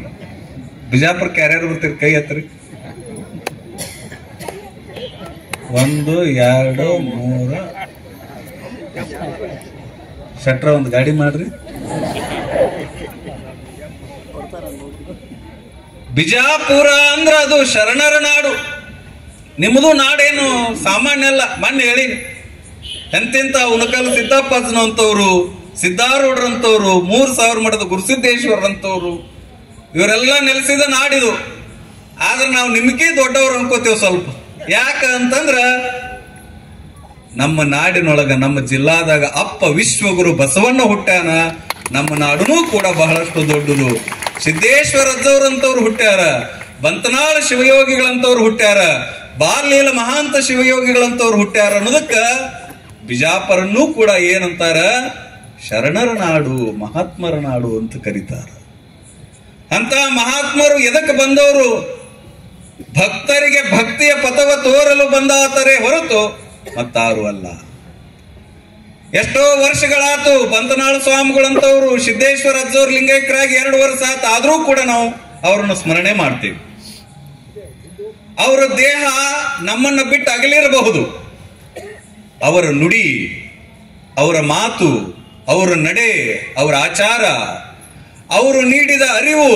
ಬಿಜಾಪುರಕ್ಕೆ ಯಾರ್ಯಾರು ಬರ್ತೀರಿ ಕೈ ಎತ್ತರಿ. 1 2 3 ಶಟ್ರ ಒಂದು ಗಾಡಿ ಮಾಡ್ರಿ. ಬಿಜಾಪುರ ಅಂದ್ರ ಅದು ಶರಣರ ನಾಡು. ನಿಮ್ಮದು ನಾಡೇನು ಸಾಮಾನ್ಯ ಅಲ್ಲ. ಮೊನ್ನೆ ಹೇಳಿ ಎಂತೆಂತ ಉಣಕಲ್ ಸಿದ್ದಪ್ಪಜ್ನಂತವ್ರು, ಸಿದ್ದಾರೂಢರಂತವ್ರು, 3000 ಮಠದ ಗುರುಸಿದ್ದೇಶ್ವರಂತವ್ರು, ಇವರೆಲ್ಲ ನೆಲೆಸಿದ ನಾಡಿದು. ಆದ್ರೆ ನಾವು ನಿಮ್ಗೆ ದೊಡ್ಡವ್ರು ಅನ್ಕೋತೇವ್ ಸ್ವಲ್ಪ. ಯಾಕ ಅಂತಂದ್ರ ನಮ್ಮ ನಾಡಿನೊಳಗ, ನಮ್ಮ ಜಿಲ್ಲಾದಾಗ ಅಪ್ಪ ವಿಶ್ವಗುರು ಬಸವಣ್ಣ ಹುಟ್ಟ್ಯಾನ. ನಮ್ಮ ನಾಡುನೂ ಕೂಡ ಬಹಳಷ್ಟು ದೊಡ್ಡದು. ಸಿದ್ದೇಶ್ವರ ಅಜ್ಜವ್ರಂತವ್ರು ಹುಟ್ಟ್ಯಾರ, ಬಂತನಾಳ ಶಿವಯೋಗಿಗಳಂತವ್ರು ಹುಟ್ಟ್ಯಾರ, ಬಾರ್ಲೀಲ ಮಹಾಂತ ಶಿವಯೋಗಿಗಳಂತವ್ರು ಹುಟ್ಟ್ಯಾರ ಅನ್ನೋದಕ್ಕ ಬಿಜಾಪುರನ್ನೂ ಕೂಡ ಏನಂತಾರ, ಶರಣರ ನಾಡು, ಮಹಾತ್ಮರ ನಾಡು ಅಂತ ಕರೀತಾರ. ಅಂತ ಮಹಾತ್ಮರು ಎದಕ್ಕೆ ಬಂದವರು? ಭಕ್ತರಿಗೆ ಭಕ್ತಿಯ ಪಥವ ತೋರಲು ಬಂದಾತರೆ ಹೊರತು ಮತ್ತಾರು ಅಲ್ಲ. ಎಷ್ಟೋ ವರ್ಷಗಳಾತು ಬಂತನಾಳ ಸ್ವಾಮಿಗಳಂತವ್ರು, ಸಿದ್ದೇಶ್ವರ ಅಜ್ಜವ್ರು ಲಿಂಗೈಕ್ಯರಾಗಿ 2 ವರ್ಷ ಆತು. ಆದ್ರೂ ಕೂಡ ನಾವು ಅವರನ್ನು ಸ್ಮರಣೆ ಮಾಡ್ತೀವಿ. ಅವರ ದೇಹ ನಮ್ಮನ್ನ ಬಿಟ್ಟು ಅಗಲಿರಬಹುದು. ಅವರ ನುಡಿ, ಅವರ ಮಾತು, ಅವರ ನಡೆ, ಅವರ ಆಚಾರ, ಅವರು ನೀಡಿದ ಅರಿವು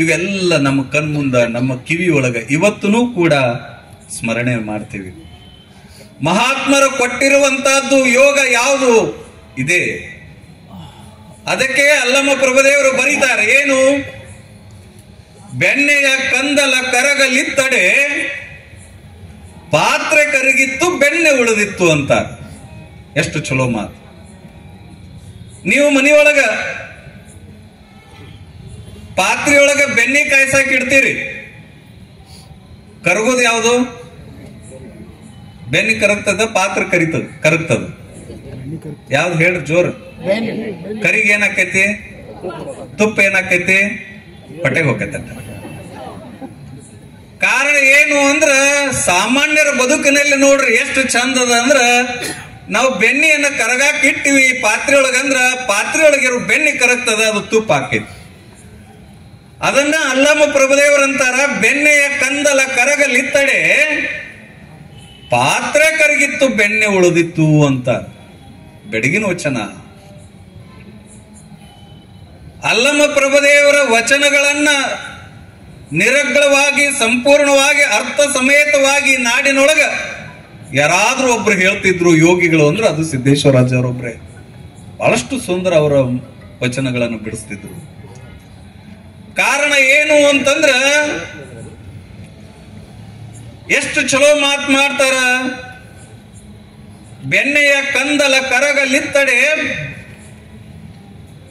ಇವೆಲ್ಲ ನಮ್ಮ ಕಣ್ಮುಂದ ನಮ್ಮ ಕಿವಿಯೊಳಗ ಇವತ್ತೂ ಕೂಡ ಸ್ಮರಣೆ ಮಾಡ್ತೀವಿ. ಮಹಾತ್ಮರು ಕೊಟ್ಟಿರುವಂತಹದ್ದು ಯೋಗ ಯಾವುದು ಇದೆ. ಅದಕ್ಕೆ ಅಲ್ಲಮ ಪ್ರಭುದೇವರು ಬರೀತಾರೆ, ಏನು? ಬೆಣ್ಣೆಯ ಕಂದಲ ಕರಗಲಿತ್ತಡೆ ಪಾತ್ರೆ ಕರಗಿತ್ತು ಬೆಣ್ಣೆ ಉಳಿದಿತ್ತು ಅಂತ. ಎಷ್ಟು ಚಲೋ ಮಾತು. ನೀವು ಮನೆಯೊಳಗ ಪಾತ್ರೆಯೊಳಗ ಬೆಣ್ಣೆ ಕಾಯ್ಸಾಕ್ ಇಡ್ತೀರಿ, ಕರಗೋದು ಯಾವುದು? ಬೆಣ್ಣೆ ಕರಗ್ತದ, ಪಾತ್ರ ಕರಗ್ತದ. ಯಾವ್ದು ಹೇಳ್ರಿ ಜೋರ್? ಕರಿಗೆ ಏನಾಕೈತಿ? ತುಪ್ಪ ಏನಾಕೈತಿ? ಹೊಟ್ಟೆಗೆ ಹೋಗೈತ. ಕಾರಣ ಏನು ಅಂದ್ರ, ಸಾಮಾನ್ಯರ ಬದುಕಿನಲ್ಲಿ ನೋಡ್ರಿ ಎಷ್ಟು ಚಂದ ಅದ ಅಂದ್ರ, ನಾವು ಬೆಣ್ಣೆಯನ್ನ ಕರಗಾಕ್ ಇಟ್ಟಿವಿ ಪಾತ್ರೆಯೊಳಗಂದ್ರ ಪಾತ್ರೆಯೊಳಗಿರೋ ಬೆಣ್ಣೆ ಕರಗ್ತದ, ಅದು ತುಪ್ಪ ಹಾಕೈತಿ. ಅದನ್ನ ಅಲ್ಲಮ ಪ್ರಭುದೇವರಂತಾರ, ಬೆಣ್ಣೆಯ ಕಂದಲ ಕರಗಲಿತ್ತಡೆ ಪಾತ್ರೆ ಕರಗಿತ್ತು ಬೆಣ್ಣೆ ಉಳಿದಿತ್ತು ಅಂತ. ಬೆಡಗಿನ ವಚನ. ಅಲ್ಲಮ ಪ್ರಭುದೇವರ ವಚನಗಳನ್ನ ನಿರರ್ಗಳವಾಗಿ ಸಂಪೂರ್ಣವಾಗಿ ಅರ್ಥ ಸಮೇತವಾಗಿ ನಾಡಿನೊಳಗ ಯಾರಾದ್ರೂ ಒಬ್ರು ಹೇಳ್ತಿದ್ರು ಯೋಗಿಗಳು ಅಂದ್ರೆ ಅದು ಸಿದ್ದೇಶ್ವರಾಜರೊಬ್ರೆ. ಬಹಳಷ್ಟು ಸುಂದರ ಅವರ ವಚನಗಳನ್ನು ಬಿಡಿಸ್ತಿದ್ರು. ಕಾರಣ ಏನು ಅಂತಂದ್ರ, ಎಷ್ಟು ಚಲೋ ಮಾತು ಮಾಡ್ತಾರ. ಬೆಣ್ಣೆಯ ಕಂದಲ ಕರಗಲಿತ್ತಡೆ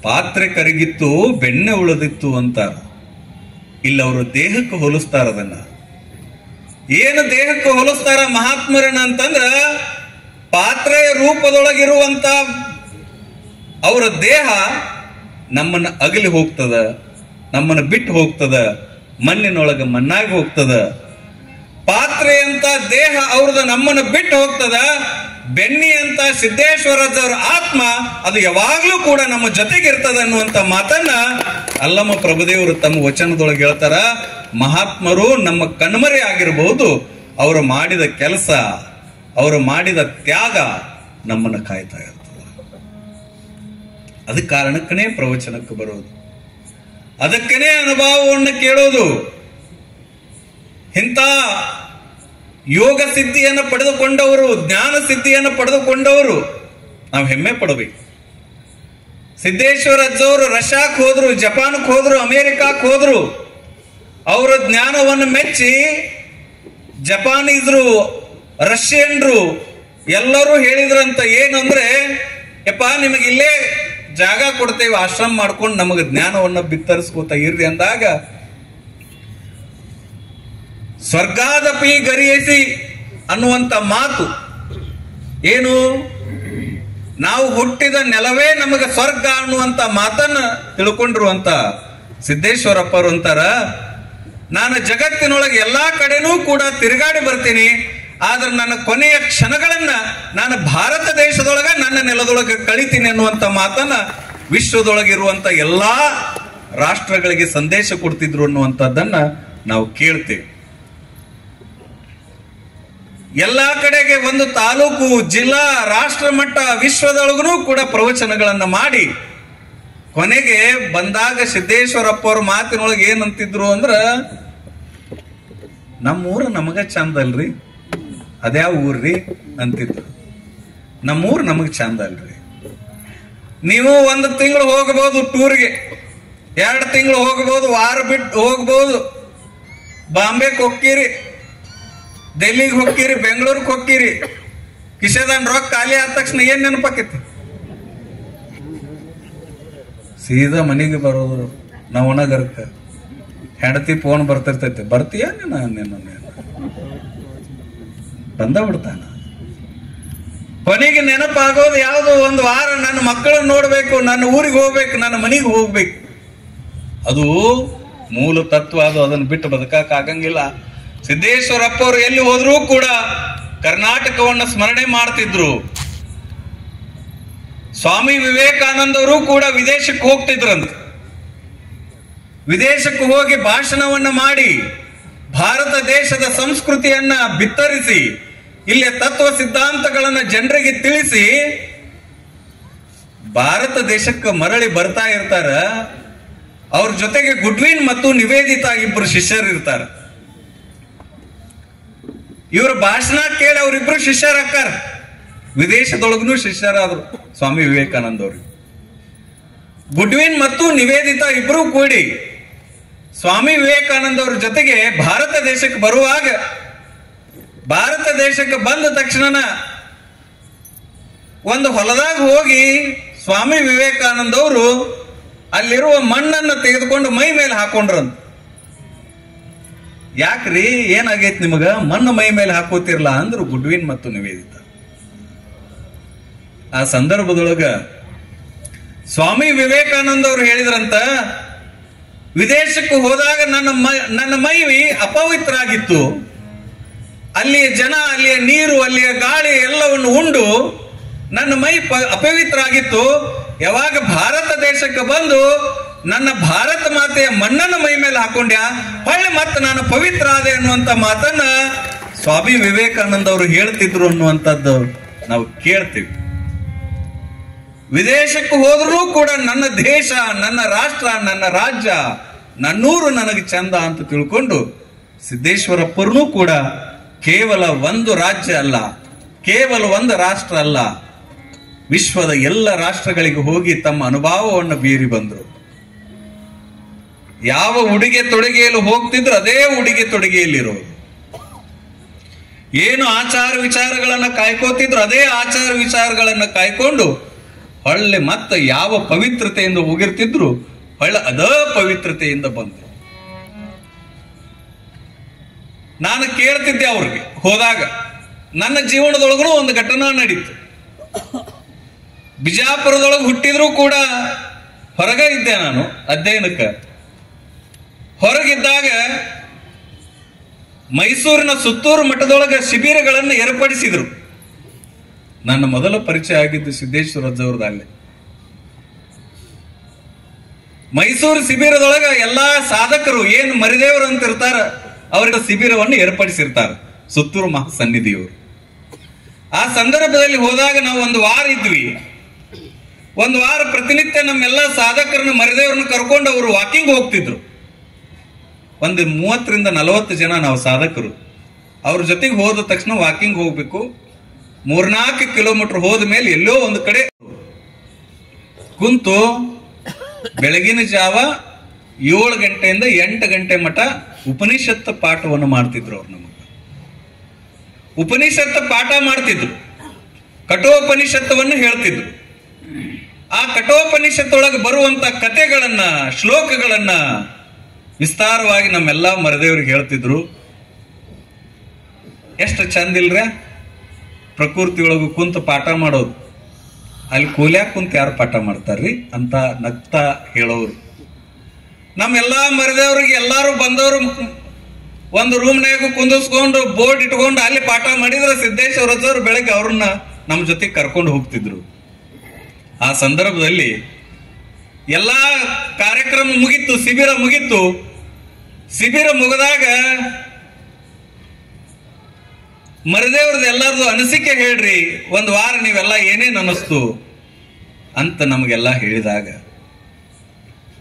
ಪಾತ್ರೆ ಕರಗಿತ್ತು ಬೆಣ್ಣೆ ಉಳಿದಿತ್ತು ಅಂತಾರ. ಇಲ್ಲ ಅವರು ದೇಹಕ್ಕೆ ಹೋಲಿಸ್ತಾರ. ಅದನ್ನ ಏನು ದೇಹಕ್ಕೆ ಹೋಲಿಸ್ತಾರ ಮಹಾತ್ಮರನ್ನ ಅಂತಂದ್ರ, ಪಾತ್ರೆಯ ರೂಪದೊಳಗಿರುವಂತ ಅವರ ದೇಹ ನಮ್ಮನ್ನ ಅಗಲಿ ಹೋಗ್ತದ, ನಮ್ಮನ್ನ ಬಿಟ್ಟು ಹೋಗ್ತದ, ಮಣ್ಣಿನೊಳಗ ಮಣ್ಣಾಗಿ ಹೋಗ್ತದ. ಪಾತ್ರೆ ಅಂತ ದೇಹ ಅವ್ರದ ನಮ್ಮನ್ನ ಬಿಟ್ಟು ಹೋಗ್ತದ. ಬೆಣ್ಣಿ ಅಂತ ಸಿದ್ದೇಶ್ವರದವರ ಆತ್ಮ ಅದು ಯಾವಾಗ್ಲೂ ಕೂಡ ನಮ್ಮ ಜೊತೆಗಿರ್ತದ ಅನ್ನುವಂತ ಮಾತನ್ನ ಅಲ್ಲಮ ಪ್ರಭುದೇವರು ತಮ್ಮ ವಚನದೊಳಗೆ ಹೇಳ್ತಾರ. ಮಹಾತ್ಮರು ನಮ್ಮ ಕಣ್ಮರೆ ಆಗಿರಬಹುದು, ಅವರು ಮಾಡಿದ ಕೆಲಸ, ಅವರು ಮಾಡಿದ ತ್ಯಾಗ ನಮ್ಮನ್ನ ಕಾಯ್ತಾ ಇರ್ತದ. ಅದಕ್ಕೆ ಕಾರಣಕ್ಕನೇ ಪ್ರವಚನಕ್ಕೆ ಬರೋದು, ಅದಕ್ಕನೇ ಅನುಭವವನ್ನು ಕೇಳೋದು. ಇಂಥ ಯೋಗ ಸಿದ್ಧಿಯನ್ನು ಪಡೆದುಕೊಂಡವರು, ಜ್ಞಾನ ಸಿದ್ಧಿಯನ್ನು ಪಡೆದುಕೊಂಡವರು ನಾವು ಹೆಮ್ಮೆ ಪಡಬೇಕು. ಸಿದ್ದೇಶ್ವರ ಅಜ್ಜವರು ರಷ್ಯಾಕ್ ಹೋದ್ರು, ಜಪಾನ್ಕ್ ಹೋದ್ರು, ಅಮೆರಿಕಾಕ್ ಹೋದ್ರು. ಅವರ ಜ್ಞಾನವನ್ನು ಮೆಚ್ಚಿ ಜಪಾನೀಸರು, ರಷ್ಯನ್ರು ಎಲ್ಲರೂ ಹೇಳಿದ್ರಂತ, ಏನಂದ್ರೆ, ಯಪ್ಪ ನಿಮಗೆ ಇಲ್ಲೇ ಜಾಗ ಕೊಡ್ತೇವೆ, ಆಶ್ರಮ ಮಾಡ್ಕೊಂಡು ನಮಗೆ ಜ್ಞಾನವನ್ನ ಬಿತ್ತರಿಸ್ಕೋತ ಇರ್ರಿ ಅಂದಾಗ, ಸ್ವರ್ಗಾದಪಿ ಗರಿಯಸಿ ಅನ್ನುವಂತ ಮಾತು ಏನು, ನಾವು ಹುಟ್ಟಿದ ನೆಲವೇ ನಮಗೆ ಸ್ವರ್ಗ ಅನ್ನುವಂತ ಮಾತನ್ನ ತಿಳ್ಕೊಂಡಿರುವಂತ ಸಿದ್ದೇಶ್ವರಪ್ಪರು ಅಂತಾರ, ನಾನು ಜಗತ್ತಿನೊಳಗೆ ಎಲ್ಲಾ ಕಡೆನೂ ಕೂಡ ತಿರುಗಾಡಿ ಬರ್ತೀನಿ, ಆದ್ರೆ ನನ್ನ ಕೊನೆಯ ಕ್ಷಣಗಳನ್ನ ನಾನು ಭಾರತ ದೇಶದೊಳಗ ನನ್ನ ನೆಲದೊಳಗೆ ಕಳಿತೀನಿ ಅನ್ನುವಂತ ಮಾತನ್ನ ವಿಶ್ವದೊಳಗಿರುವಂತ ಎಲ್ಲಾ ರಾಷ್ಟ್ರಗಳಿಗೆ ಸಂದೇಶ ಕೊಡ್ತಿದ್ರು ಅನ್ನುವಂಥದ್ದನ್ನ ನಾವು ಕೇಳ್ತೇವೆ. ಎಲ್ಲಾ ಕಡೆಗೆ ಒಂದು ತಾಲೂಕು, ಜಿಲ್ಲಾ, ರಾಷ್ಟ್ರ ಮಟ್ಟ, ವಿಶ್ವದೊಳಗೂ ಕೂಡ ಪ್ರವಚನಗಳನ್ನ ಮಾಡಿ ಕೊನೆಗೆ ಬಂದಾಗ ಸಿದ್ದೇಶ್ವರಪ್ಪ ಅವ್ರ ಮಾತಿನೊಳಗೆ ಏನಂತಿದ್ರು ಅಂದ್ರ, ನಮ್ಮೂರು ನಮಗ ಚಂದ ಅಲ್ರಿ, ಅದ್ಯಾವ ಊರ್ರಿ ಅಂತಿದ್ರು. ನಮ್ಮೂರು ನಮಗ್ ಚಂದ ಅಲ್ರಿ, ನೀವು 1 ತಿಂಗಳು ಹೋಗಬಹುದು ಟೂರ್ಗೆ, 2 ತಿಂಗಳು ಹೋಗಬಹುದು, ವಾರ ಬಿಟ್ಟು ಹೋಗ್ಬಹುದು, ಬಾಂಬೆಗೆ ಹೋಗ್ತೀರಿ, ಡೆಲ್ಲಿಗೆ ಹೋಗ್ತೀರಿ, ಬೆಂಗಳೂರಿಗೆ ಹೋಗ್ತೀರಿ, ಕಿಶೆದಾನ್ ರೊಕ್ಕ ಖಾಲಿ ಆದ ತಕ್ಷಣ ಏನ್ ನೆನಪಾಕೈತಿ? ಸೀದಾ ಮನೆಗೆ ಬರೋದು. ನವನಗರಕ್ಕ ಹೆಂಡತಿ ಫೋನ್ ಬರ್ತಿರ್ತೈತಿ, ಬರ್ತೀಯ ನೀನು ಬಂದ ಬಿಡ್ತಾನ. ಕೊನೆಗೆ ನೆನಪಾಗೋದು ಯಾವುದು? ಒಂದು ವಾರ ನನ್ನ ಮಕ್ಕಳನ್ನ ನೋಡ್ಬೇಕು, ನನ್ನ ಊರಿಗೆ ಹೋಗ್ಬೇಕು, ನನ್ನ ಮನೆಗೆ ಹೋಗ್ಬೇಕು. ಅದು ಮೂಲ ತತ್ವ, ಅದು ಅದನ್ನ ಬಿಟ್ಟು ಬದುಕಕ್ ಆಗಂಗಿಲ್ಲ. ಸಿದ್ದೇಶ್ವರಪ್ಪ ಅವರು ಎಲ್ಲಿ ಹೋದ್ರೂ ಕೂಡ ಕರ್ನಾಟಕವನ್ನು ಸ್ಮರಣೆ ಮಾಡ್ತಿದ್ರು. ಸ್ವಾಮಿ ವಿವೇಕಾನಂದ ಅವರು ಕೂಡ ವಿದೇಶಕ್ಕೆ ಹೋಗ್ತಿದ್ರಂತ. ವಿದೇಶಕ್ಕೆ ಹೋಗಿ ಭಾಷಣವನ್ನ ಮಾಡಿ ಭಾರತ ದೇಶದ ಸಂಸ್ಕೃತಿಯನ್ನ ಬಿತ್ತರಿಸಿ ಇಲ್ಲಿಯ ತತ್ವ ಸಿದ್ಧಾಂತಗಳನ್ನ ಜನರಿಗೆ ತಿಳಿಸಿ ಭಾರತ ದೇಶಕ್ಕೆ ಮರಳಿ ಬರ್ತಾ ಇರ್ತಾರ. ಅವ್ರ ಜೊತೆಗೆ ಗುಡ್ವಿನ್ ಮತ್ತು ನಿವೇದಿತಾ ಇಬ್ರು ಶಿಷ್ಯರು ಇರ್ತಾರೆ. ಇವ್ರ ಭಾಷಣ ಕೇಳಿ ಅವ್ರಿಬ್ರು ಶಿಷ್ಯರಾಕಾರ. ವಿದೇಶದೊಳಗೂ ಶಿಷ್ಯರಾದ್ರು ಸ್ವಾಮಿ ವಿವೇಕಾನಂದ ಅವರು. ಗುಡ್ವಿನ್ ಮತ್ತು ನಿವೇದಿತಾ ಇಬ್ರು ಕೂಡಿ ಸ್ವಾಮಿ ವಿವೇಕಾನಂದ ಅವ್ರ ಜೊತೆಗೆ ಭಾರತ ದೇಶಕ್ಕೆ ಬರುವಾಗ, ಭಾರತ ದೇಶಕ್ಕೆ ಬಂದ ತಕ್ಷಣ ಒಂದು ಹೊಲದಾಗ ಹೋಗಿ ಸ್ವಾಮಿ ವಿವೇಕಾನಂದ ಅವರು ಅಲ್ಲಿರುವ ಮಣ್ಣನ್ನು ತೆಗೆದುಕೊಂಡು ಮೈ ಮೇಲೆ ಹಾಕೊಂಡ್ರಂತ. ಯಾಕ್ರಿ ಏನಾಗೈತಿ ನಿಮಗ, ಮಣ್ಣು ಮೈ ಮೇಲೆ ಹಾಕೋತಿರ್ಲ ಅಂದ್ರು ಗುಡ್ವಿನ್ ಮತ್ತು ನಿವೇದಿತಾ. ಆ ಸಂದರ್ಭದೊಳಗ ಸ್ವಾಮಿ ವಿವೇಕಾನಂದ ಅವರು ಹೇಳಿದ್ರಂತ, ವಿದೇಶಕ್ಕೆ ಹೋದಾಗ ನನ್ನ ಮೈ ಅಪವಿತ್ರ ಆಗಿತ್ತು. ಅಲ್ಲಿಯ ಜನ, ಅಲ್ಲಿಯ ನೀರು, ಅಲ್ಲಿಯ ಗಾಳಿ ಎಲ್ಲವನ್ನು ಉಂಡು ನನ್ನ ಮೈ ಅಪವಿತ್ರ ಆಗಿತ್ತು. ಯಾವಾಗ ಭಾರತ ದೇಶಕ್ಕೆ ಬಂದು ನನ್ನ ಭಾರತ ಮಾತೆಯ ಮಣ್ಣನ್ನು ಮೈ ಮೇಲೆ ಹಾಕೊಂಡ್ಯಾ, ಹೊಳ್ಳಿ ಮತ್ತೆ ನಾನು ಪವಿತ್ರ ಆದೆ ಅನ್ನುವಂತ ಮಾತನ್ನ ಸ್ವಾಮಿ ವಿವೇಕಾನಂದ ಅವರು ಹೇಳ್ತಿದ್ರು ಅನ್ನುವಂಥದ್ದು ನಾವು ಕೇಳ್ತೀವಿ. ವಿದೇಶಕ್ಕೆ ಹೋದ್ರೂ ಕೂಡ ನನ್ನ ದೇಶ, ನನ್ನ ರಾಷ್ಟ್ರ, ನನ್ನ ರಾಜ್ಯ, ನನ್ನೂರು ನನಗೆ ಚಂದ ಅಂತ ತಿಳ್ಕೊಂಡು ಸಿದ್ದೇಶ್ವರಪ್ಪರನ್ನೂ ಕೂಡ ಕೇವಲ ಒಂದು ರಾಜ್ಯ ಅಲ್ಲ, ಕೇವಲ ಒಂದು ರಾಷ್ಟ್ರ ಅಲ್ಲ, ವಿಶ್ವದ ಎಲ್ಲ ರಾಷ್ಟ್ರಗಳಿಗೆ ಹೋಗಿ ತಮ್ಮ ಅನುಭವವನ್ನು ಬೀರಿ ಬಂದರು. ಯಾವ ಉಡುಗೆ ತೊಡುಗೆಯಲ್ಲಿ ಹೋಗ್ತಿದ್ರು ಅದೇ ಉಡುಗೆ ತೊಡುಗೆಯಲ್ಲಿರೋದು. ಏನು ಆಚಾರ ವಿಚಾರಗಳನ್ನ ಕಾಯ್ಕೋತಿದ್ರು ಅದೇ ಆಚಾರ ವಿಚಾರಗಳನ್ನ ಕಾಯ್ಕೊಂಡು ಹೊಳ್ಳೆ ಮತ್ತೆ ಯಾವ ಪವಿತ್ರತೆಯಿಂದ ಹೋಗಿರ್ತಿದ್ರು ಹೊಳ್ಳೆ ಅದೇ ಪವಿತ್ರತೆಯಿಂದ ಬಂದರು. ನಾನು ಕೇಳ್ತಿದ್ದೆ ಅವ್ರಿಗೆ ಹೋದಾಗ, ನನ್ನ ಜೀವನದೊಳಗೂ ಒಂದು ಘಟನಾ ನಡೀತು. ಬಿಜಾಪುರದೊಳಗೆ ಹುಟ್ಟಿದ್ರು ಕೂಡ ಹೊರಗ ಇದ್ದೆ ನಾನು ಅಧ್ಯಯನಕ್ಕೆ. ಹೊರಗಿದ್ದಾಗ ಮೈಸೂರಿನ ಸುತ್ತೂರು ಮಠದೊಳಗೆ ಶಿಬಿರಗಳನ್ನು ಏರ್ಪಡಿಸಿದ್ರು. ನನ್ನ ಮೊದಲ ಪರಿಚಯ ಆಗಿದ್ದು ಸಿದ್ದೇಶ್ವರಜ್ಜವ್ರದ್ದು ಅಲ್ಲೇ. ಮೈಸೂರು ಶಿಬಿರದೊಳಗ ಎಲ್ಲಾ ಸಾಧಕರು ಏನು ಮರಿದೇವರು ಅಂತ ಇರ್ತಾರ ಅವರಿಗೆ ಶಿಬಿರವನ್ನು ಏರ್ಪಡಿಸಿರ್ತಾರ ಸುತ್ತೂರು ಮಹಾಸನ್ನಿಧಿಯವರು. ಆ ಸಂದರ್ಭದಲ್ಲಿ ಹೋದಾಗ ನಾವು ಒಂದು ವಾರ ಇದ್ವಿ. ಒಂದು ವಾರ ಪ್ರತಿನಿತ್ಯ ನಮ್ಮೆಲ್ಲ ಸಾಧಕರನ್ನ ಮರಿದೇವ್ರನ್ನ ಕರ್ಕೊಂಡು ಅವರು ವಾಕಿಂಗ್ ಹೋಗ್ತಿದ್ರು. ಒಂದು 30ರಿಂದ 40 ಜನ ನಾವು ಸಾಧಕರು. ಅವ್ರ ಜೊತೆಗೆ ಹೋದ ತಕ್ಷಣ ವಾಕಿಂಗ್ ಹೋಗ್ಬೇಕು. 3-4 ಕಿಲೋಮೀಟರ್ ಹೋದ ಮೇಲೆ ಎಲ್ಲೋ ಒಂದು ಕಡೆ ಕುಂತು ಬೆಳಗಿನ ಜಾವ 7 ಗಂಟೆಯಿಂದ 8 ಗಂಟೆ ಮಠ ಉಪನಿಷತ್ ಪಾಠವನ್ನು ಮಾಡ್ತಿದ್ರು. ಅವ್ರು ನಮಗೆ ಉಪನಿಷತ್ ಪಾಠ ಮಾಡ್ತಿದ್ರು, ಕಠೋಪನಿಷತ್ತವನ್ನು ಹೇಳ್ತಿದ್ರು. ಆ ಕಠೋಪನಿಷತ್ತೊಳಗೆ ಬರುವಂತ ಕಥೆಗಳನ್ನ, ಶ್ಲೋಕಗಳನ್ನ ವಿಸ್ತಾರವಾಗಿ ನಮ್ಮೆಲ್ಲಾ ಮರದೇವ್ರಿಗೆ ಹೇಳ್ತಿದ್ರು. ಎಷ್ಟು ಚಂದ ಇಲ್ರ ಪ್ರಕೃತಿ ಒಳಗು ಕುಂತ ಪಾಠ ಮಾಡೋದು. ಅಲ್ಲಿ ಕೂಲ್ಯಾಗ ಕುಂತ ಯಾರು ಪಾಠ ಮಾಡ್ತಾರ್ರಿ ಅಂತ ನಗ್ತಾ ಹೇಳೋರು. ನಮ್ಮೆಲ್ಲಾ ಮರದೇವ್ರಿಗೆ ಎಲ್ಲಾರು ಬಂದವರು ಒಂದು ರೂಮ್ನಾಗ ಕುಂದಿಸ್ಕೊಂಡು ಬೋರ್ಡ್ ಇಟ್ಕೊಂಡು ಅಲ್ಲಿ ಪಾಠ ಮಾಡಿದ್ರೆ ಸಿದ್ದೇಶ್ವರಜ್ಜವ್ರು ಬೆಳಗ್ಗೆ ಅವ್ರನ್ನ ನಮ್ಮ ಜೊತೆ ಕರ್ಕೊಂಡು ಹೋಗ್ತಿದ್ರು. ಆ ಸಂದರ್ಭದಲ್ಲಿ ಎಲ್ಲಾ ಕಾರ್ಯಕ್ರಮ ಮುಗಿತ್ತು, ಶಿಬಿರ ಮುಗಿತ್ತು. ಶಿಬಿರ ಮುಗಿದಾಗ ಮರದೇವ್ರದ್ದು ಎಲ್ಲಾರ್ದು ಅನಿಸಿಕೆ ಹೇಳ್ರಿ, ಒಂದು ವಾರ ನೀವೆಲ್ಲ ಏನೇನು ಅನಿಸ್ತು ಅಂತ ನಮಗೆಲ್ಲ ಹೇಳಿದಾಗ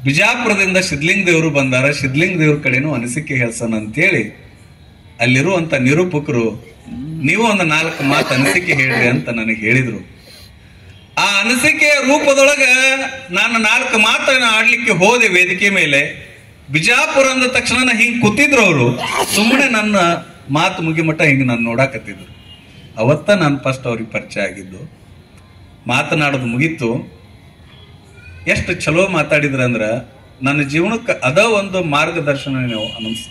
ಬಿಜಾಪುರದಿಂದ ಸಿದ್ಲಿಂಗ ದೇವರು ಬಂದಾರ, ಸಿದ್ಲಿಂಗ ದೇವ್ರ ಕಡೆನೂ ಅನಿಸಿಕೆ ಹೇಳ್ಸೋಣ ಅಂತೇಳಿ ಅಲ್ಲಿರುವಂತ ನಿರೂಪಕರು ನೀವು ಒಂದು 4 ಮಾತು ಅನಿಸಿಕೆ ಹೇಳ್ರಿ ಅಂತ ನನಗೆ ಹೇಳಿದ್ರು. ಆ ಅನಿಸಿಕೆಯ ರೂಪದೊಳಗ ನಾನು 4 ಮಾತನ್ನ ಆಡ್ಲಿಕ್ಕೆ ಹೋದೆ ವೇದಿಕೆ ಮೇಲೆ. ಬಿಜಾಪುರ ಅಂದ ತಕ್ಷಣ ಹಿಂಗ್ ಕೂತಿದ್ರು ಅವರು. ಸುಮ್ಮನೆ ನನ್ನ ಮಾತು ಮುಗಿಮಟ್ಟ ಹಿಂಗ್ ನಾನು ನೋಡಾಕತ್ತಿದ್ರು. ಅವತ್ತ ನಾನು ಫಸ್ಟ್ ಅವ್ರಿಗೆ ಪರಿಚಯ ಆಗಿದ್ದು. ಮಾತನಾಡೋದು ಮುಗೀತು. ಎಷ್ಟು ಚಲೋ ಮಾತಾಡಿದ್ರಂದ್ರ ನನ್ನ ಜೀವನಕ್ಕೆ ಅದ ಒಂದು ಮಾರ್ಗದರ್ಶನ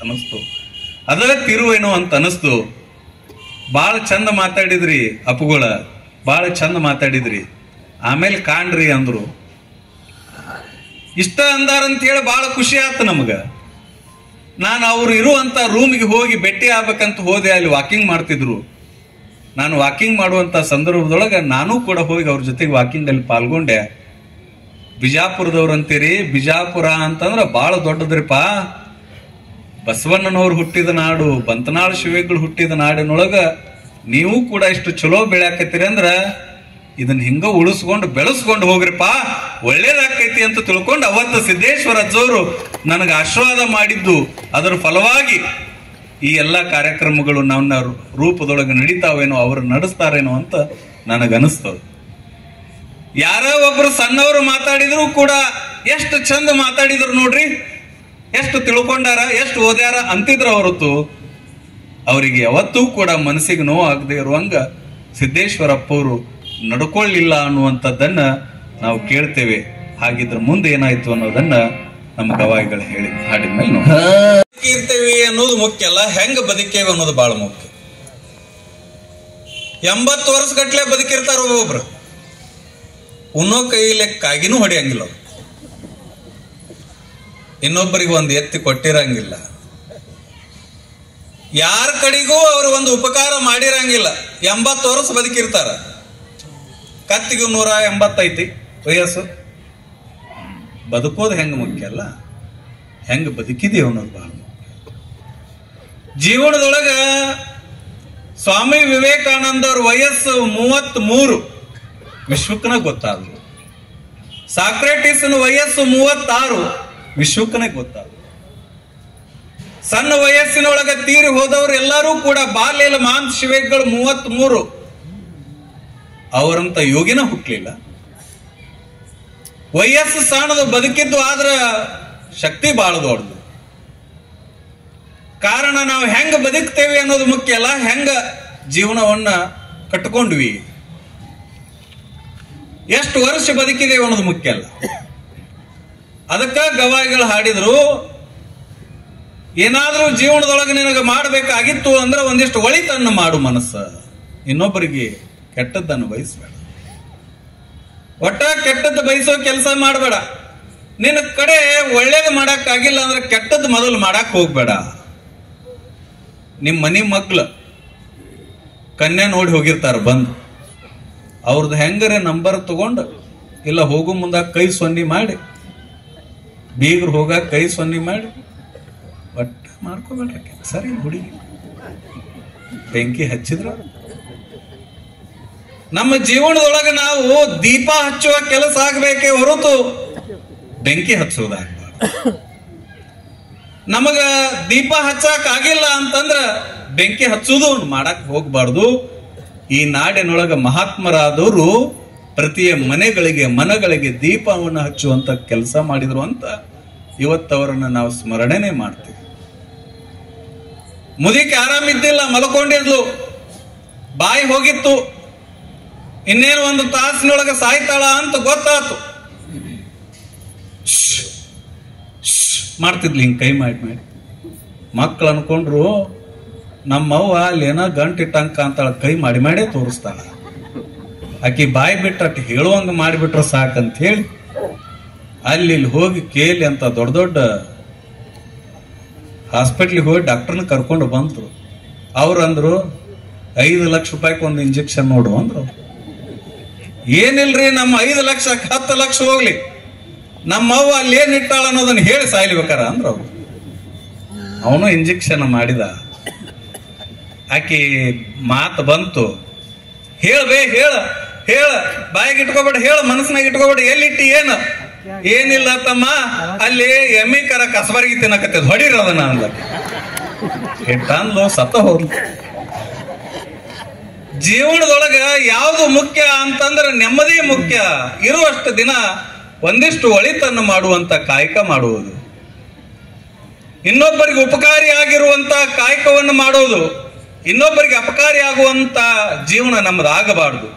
ಅನಿಸ್ತು, ಅದ ತಿರುವೇನೋ ಅಂತ ಅನಿಸ್ತು. ಬಾಳ ಚಂದ ಮಾತಾಡಿದ್ರಿ ಅಪ್ಪುಗಳ, ಬಾಳ ಚಂದ ಮಾತಾಡಿದ್ರಿ, ಆಮೇಲೆ ಕಾಣ್ರಿ ಅಂದ್ರು. ಇಷ್ಟ ಅಂದಾರಂತ ಹೇಳಿ ಬಹಳ ಖುಷಿ ಆಯ್ತು ನಮಗ. ನಾನು ಅವ್ರು ಇರುವಂತ ರೂಮಿಗೆ ಹೋಗಿ ಭೇಟಿ ಆಗ್ಬೇಕಂತ ಹೋದೆ. ಅಲ್ಲಿ ವಾಕಿಂಗ್ ಮಾಡ್ತಿದ್ರು. ನಾನು ವಾಕಿಂಗ್ ಮಾಡುವಂತ ಸಂದರ್ಭದೊಳಗ ನಾನು ಕೂಡ ಹೋಗಿ ಅವ್ರ ಜೊತೆಗೆ ವಾಕಿಂಗ್ ಅಲ್ಲಿ ಪಾಲ್ಗೊಂಡೆ. ಬಿಜಾಪುರದವ್ರು ಅಂತೀರಿ, ಬಿಜಾಪುರ ಅಂತಂದ್ರ ಬಹಳ ದೊಡ್ಡದ್ರಿಪ್ಪ. ಬಸವಣ್ಣನವ್ರು ಹುಟ್ಟಿದ ನಾಡು, ಬಂತನಾಳ ಶಿವೇಗಳು ಹುಟ್ಟಿದ ನಾಡಿನೊಳಗ ನೀವು ಕೂಡ ಇಷ್ಟು ಚಲೋ ಬೆಳ್ಯಾಕತ್ತೀರಿ ಅಂದ್ರ ಇದನ್ನ ಹಿಂಗ ಉಳಿಸ್ಕೊಂಡು ಬೆಳೆಸ್ಕೊಂಡು ಹೋಗ್ರಿಪ್ಪ, ಒಳ್ಳೇದಾಕೈತಿ ಅಂತ ತಿಳ್ಕೊಂಡು ಅವತ್ತು ಸಿದ್ದೇಶ್ವರ ಅಜ್ಜವರು ನನಗೆ ಆಶೀರ್ವಾದ ಮಾಡಿದ್ದು, ಅದರ ಫಲವಾಗಿ ಈ ಎಲ್ಲ ಕಾರ್ಯಕ್ರಮಗಳು ನನ್ನ ರೂಪದೊಳಗೆ ನಡೀತಾವೇನೋ, ಅವರು ನಡೆಸ್ತಾರೇನೋ ಅಂತ ನನಗನಿಸ್ತದೆ. ಯಾರೋ ಒಬ್ರು ಸಣ್ಣವರು ಮಾತಾಡಿದ್ರು ಕೂಡ ಎಷ್ಟು ಚಂದ ಮಾತಾಡಿದ್ರು ನೋಡ್ರಿ, ಎಷ್ಟು ತಿಳ್ಕೊಂಡಾರ, ಎಷ್ಟು ಓದ್ಯಾರ ಅಂತಿದ್ರ ಹೊರತು ಅವರಿಗೆ ಯಾವತ್ತೂ ಕೂಡ ಮನಸ್ಸಿಗೆ ನೋವು ಆಗದೆ ಇರುವಂಗ ಸಿದ್ದೇಶ್ವರಪ್ಪವರು ನಡ್ಕೊಳ್ಳಿಲ್ಲ ಅನ್ನುವಂಥದ್ದನ್ನ ನಾವು ಕೇಳ್ತೇವೆ. ಹಾಗಿದ್ರ ಮುಂದೆ ಏನಾಯ್ತು ಅನ್ನೋದನ್ನ ನಮ್ಮ ಗವಾಯಿಗಳು ಹೇಳಿ ಹಾಡಿದ್ಮೇಲೆ ಬದುಕಿರ್ತೇವೆ ಅನ್ನೋದು ಮುಖ್ಯ ಅಲ್ಲ, ಹೆಂಗ ಬದುಕೇವೆ ಅನ್ನೋದು ಬಹಳ ಮುಖ್ಯ. 80 ವರ್ಷ ಗಟ್ಲೆ ಬದುಕಿರ್ತಾರ ಒಬ್ಬೊಬ್ರು, ಉನ್ನೋ ಕೈಲೆ ಕಾಗಿನೂ ಹೊಡೆಯಂಗಿಲ್ಲ, ಇನ್ನೊಬ್ಬರಿಗೆ ಒಂದು ಎತ್ತಿ ಕೊಟ್ಟಿರಂಗಿಲ್ಲ, ಯಾರ ಕಡೆಗೂ ಅವರು ಒಂದು ಉಪಕಾರ ಮಾಡಿರಂಗಿಲ್ಲ. 80 ವರ್ಷ ಬದುಕಿರ್ತಾರ. ಕತ್ತಿಗೂ 180 ಐತಿ ವಯಸ್ಸು. ಬದುಕೋದು ಹೆಂಗ ಮುಖ್ಯ ಅಲ್ಲ, ಹೆಂಗ ಬದುಕಿದೀವಿ ಅನ್ನೋದು ಬಹಳ ಮುಖ್ಯ. ಜೀವನದೊಳಗ ಸ್ವಾಮಿ ವಿವೇಕಾನಂದ ಅವ್ರ ವಯಸ್ಸು 33, ವಿಶ್ವಕ್ಕನ ಗೊತ್ತಾದ್ರು. ಸಾಕ್ರೆಟಿಸ್ನ ವಯಸ್ಸು 36, ವಿಶ್ವಕ್ಕನೇ ಗೊತ್ತಾದ್ರು. ಸಣ್ಣ ವಯಸ್ಸಿನೊಳಗ ತೀರಿ ಹೋದವರು ಎಲ್ಲರೂ ಕೂಡ ಬಾಲ್ಯಲ ಮಾಂಸ ಶಿವೆಗಳು 33, ಅವರಂತ ಯೋಗಿನ ಹುಟ್ಟಲಿಲ್ಲ. ವಯಸ್ಸು ಸಣ್ಣದು, ಬದುಕಿದ್ದು ಆದ್ರ ಶಕ್ತಿ ಬಹಳ ದೊಡ್ಡದು. ಕಾರಣ ನಾವು ಹೆಂಗ ಬದುಕ್ತೇವೆ ಅನ್ನೋದು ಮುಖ್ಯ ಅಲ್ಲ, ಹೆಂಗ ಜೀವನವನ್ನ ಕಟ್ಕೊಂಡ್ವಿ, ಎಷ್ಟು ವರ್ಷ ಬದುಕಿದೇವೆ ಅನ್ನೋದು ಮುಖ್ಯ ಅಲ್ಲ. ಅದಕ್ಕ ಗವಾಯಿಗಳು ಹಾಡಿದ್ರು, ಏನಾದ್ರೂ ಜೀವನದೊಳಗೆ ನಿನಗೆ ಮಾಡಬೇಕಾಗಿತ್ತು ಅಂದ್ರೆ ಒಂದಿಷ್ಟು ಒಳಿತನ್ನು ಮಾಡು ಮನಸ್ಸ, ಇನ್ನೊಬ್ಬರಿಗೆ ಕೆಟ್ಟದ್ದನ್ನು ಬಯಸಬೇಡ. ಒಟ್ಟ ಕೆಟ್ಟದ್ದು ಬಯಸೋ ಕೆಲಸ ಮಾಡಬೇಡ. ನಿನ್ನ ಕಡೆ ಒಳ್ಳೇದು ಮಾಡಕ್ ಆಗಿಲ್ಲ ಅಂದ್ರೆ ಕೆಟ್ಟದ್ದು ಮೊದಲು ಮಾಡಕ್ ಹೋಗ್ಬೇಡ. ನಿಮ್ ಮನಿ ಮಗ್ಳು ಕನ್ಯಾ ನೋಡಿ ಹೋಗಿರ್ತಾರ, ಬಂದು ಅವ್ರದ್ದು ಹೆಂಗರೆ ನಂಬರ್ ತಗೊಂಡು ಇಲ್ಲ ಹೋಗೋ ಮುಂದ ಕೈ ಸೊನ್ನಿ ಮಾಡಿ, ಬೀಗರು ಹೋಗಾಕ ಕೈ ಸೊನ್ನಿ ಮಾಡಿ, ಒಟ್ಟ ಮಾಡ್ಕೋಬೇಡ್ರಿ. ಸರಿ, ಹುಡುಗಿ ಬೆಂಕಿ ಹಚ್ಚಿದ್ರ ನಮ್ಮ ಜೀವನದೊಳಗೆ ನಾವು ದೀಪ ಹಚ್ಚುವ ಕೆಲಸ ಆಗ್ಬೇಕೇ ಹೊರತು ಬೆಂಕಿ ಹಚ್ಚುವುದಾಗಬಾರ್ದು. ನಮಗ ದೀಪ ಹಚ್ಚಕ್ ಆಗಿಲ್ಲ ಅಂತಂದ್ರ ಬೆಂಕಿ ಹಚ್ಚುವುದು ಮಾಡಕ್ ಹೋಗ್ಬಾರ್ದು. ಈ ನಾಡಿನೊಳಗ ಮಹಾತ್ಮರಾದವರು ಪ್ರತಿಯ ಮನೆಗಳಿಗೆ ದೀಪವನ್ನು ಹಚ್ಚುವಂತ ಕೆಲಸ ಮಾಡಿದ್ರು ಅಂತ ಇವತ್ತವರನ್ನ ನಾವು ಸ್ಮರಣೆನೆ ಮಾಡ್ತೀವಿ. ಮುದಿಕೆ ಆರಾಮಿದ್ದಿಲ್ಲ, ಮಲ್ಕೊಂಡಿದ್ಲು, ಬಾಯಿ ಹೋಗಿತ್ತು, ಇನ್ನೇನು ಒಂದು ತಾಸಿನೊಳಗೆ ಸಾಯ್ತಾಳ ಅಂತ ಗೊತ್ತಾತು. ಮಾಡ್ತಿದ್ಲಿ ಹಿಂಗ್ ಕೈ ಮಾಡಿ. ಮಕ್ಕಳು ಅನ್ಕೊಂಡ್ರು ನಮ್ಮವ್ವ ಅಲ್ಲಿ ಏನೋ ಗಂಟಿಟ್ಟಂಕ ಅಂತಾಳ, ಕೈ ಮಾಡೇ ತೋರಿಸ್ತಾಳ. ಆಕಿ ಬಾಯಿ ಬಿಟ್ಟು ಹೇಳುವಂಗ ಮಾಡಿಬಿಟ್ರ ಸಾಕಂತ ಹೇಳಿ ಅಲ್ಲಿ ಹೋಗಿ ಕೇಳಿ ಅಂತ ದೊಡ್ಡ ಹಾಸ್ಪಿಟ್ಲಿಗೆ ಹೋಗಿ ಡಾಕ್ಟರ್ನ ಕರ್ಕೊಂಡು ಬಂದ್ರು. ಅವ್ರಂದ್ರು 5 ಲಕ್ಷ ರೂಪಾಯಿಗೆ ಒಂದು ಇಂಜೆಕ್ಷನ್ ನೋಡು ಅಂದ್ರು. ಏನಿಲ್ರಿ, ನಮ್ಮ 5 ಲಕ್ಷ 10 ಲಕ್ಷ ಹೋಗ್ಲಿ, ನಮ್ಮವ್ವ ಅಲ್ಲಿ ಏನ್ ಇಟ್ಟಾಳ ಅನ್ನೋದನ್ನ ಹೇಳಿ ಸಾಯ್ಲಿಬೇಕಾರ ಅಂದ್ರ ಅವ್ರು. ಅವನು ಇಂಜೆಕ್ಷನ್ ಮಾಡಿದ. ಆಕಿ ಮಾತು ಬಂತು, ಹೇಳ ಹೇಳ, ಬಾಯಿಗೆ ಇಟ್ಕೋಬೇಡ, ಹೇಳ, ಮನಸ್ಸಿನಾಗ ಇಟ್ಕೋಬೇಡ, ಎಲ್ಲಿಟ್ಟಿ ಏನು? ಏನಿಲ್ಲ ತಮ್ಮ, ಅಲ್ಲಿ ಎಮ್ಮಿ ಕರ ಕಸಬಾರಿಗೆ ತಿನ್ನಕತ್ತದ, ಹೊಡಿರೋದನ್ನ ಅಂದ. ಹಿಟ್ಟಂದ್ಲು, ಸತ್ತ ಹೋಗ್ಲಿ. ಜೀವನದೊಳಗ ಯಾವುದು ಮುಖ್ಯ ಅಂತಂದ್ರೆ ನೆಮ್ಮದಿ ಮುಖ್ಯ. ಇರುವಷ್ಟು ದಿನ ಒಂದಿಷ್ಟು ಒಳಿತನ್ನು ಮಾಡುವಂತ ಕಾಯಕ ಮಾಡುವುದು, ಇನ್ನೊಬ್ಬರಿಗೆ ಉಪಕಾರಿ ಆಗಿರುವಂತ ಕಾಯಕವನ್ನು ಮಾಡೋದು, ಇನ್ನೊಬ್ಬರಿಗೆ ಅಪಕಾರಿ ಆಗುವಂತ ಜೀವನ ನಮ್ಮದಾಗಬಾರದು.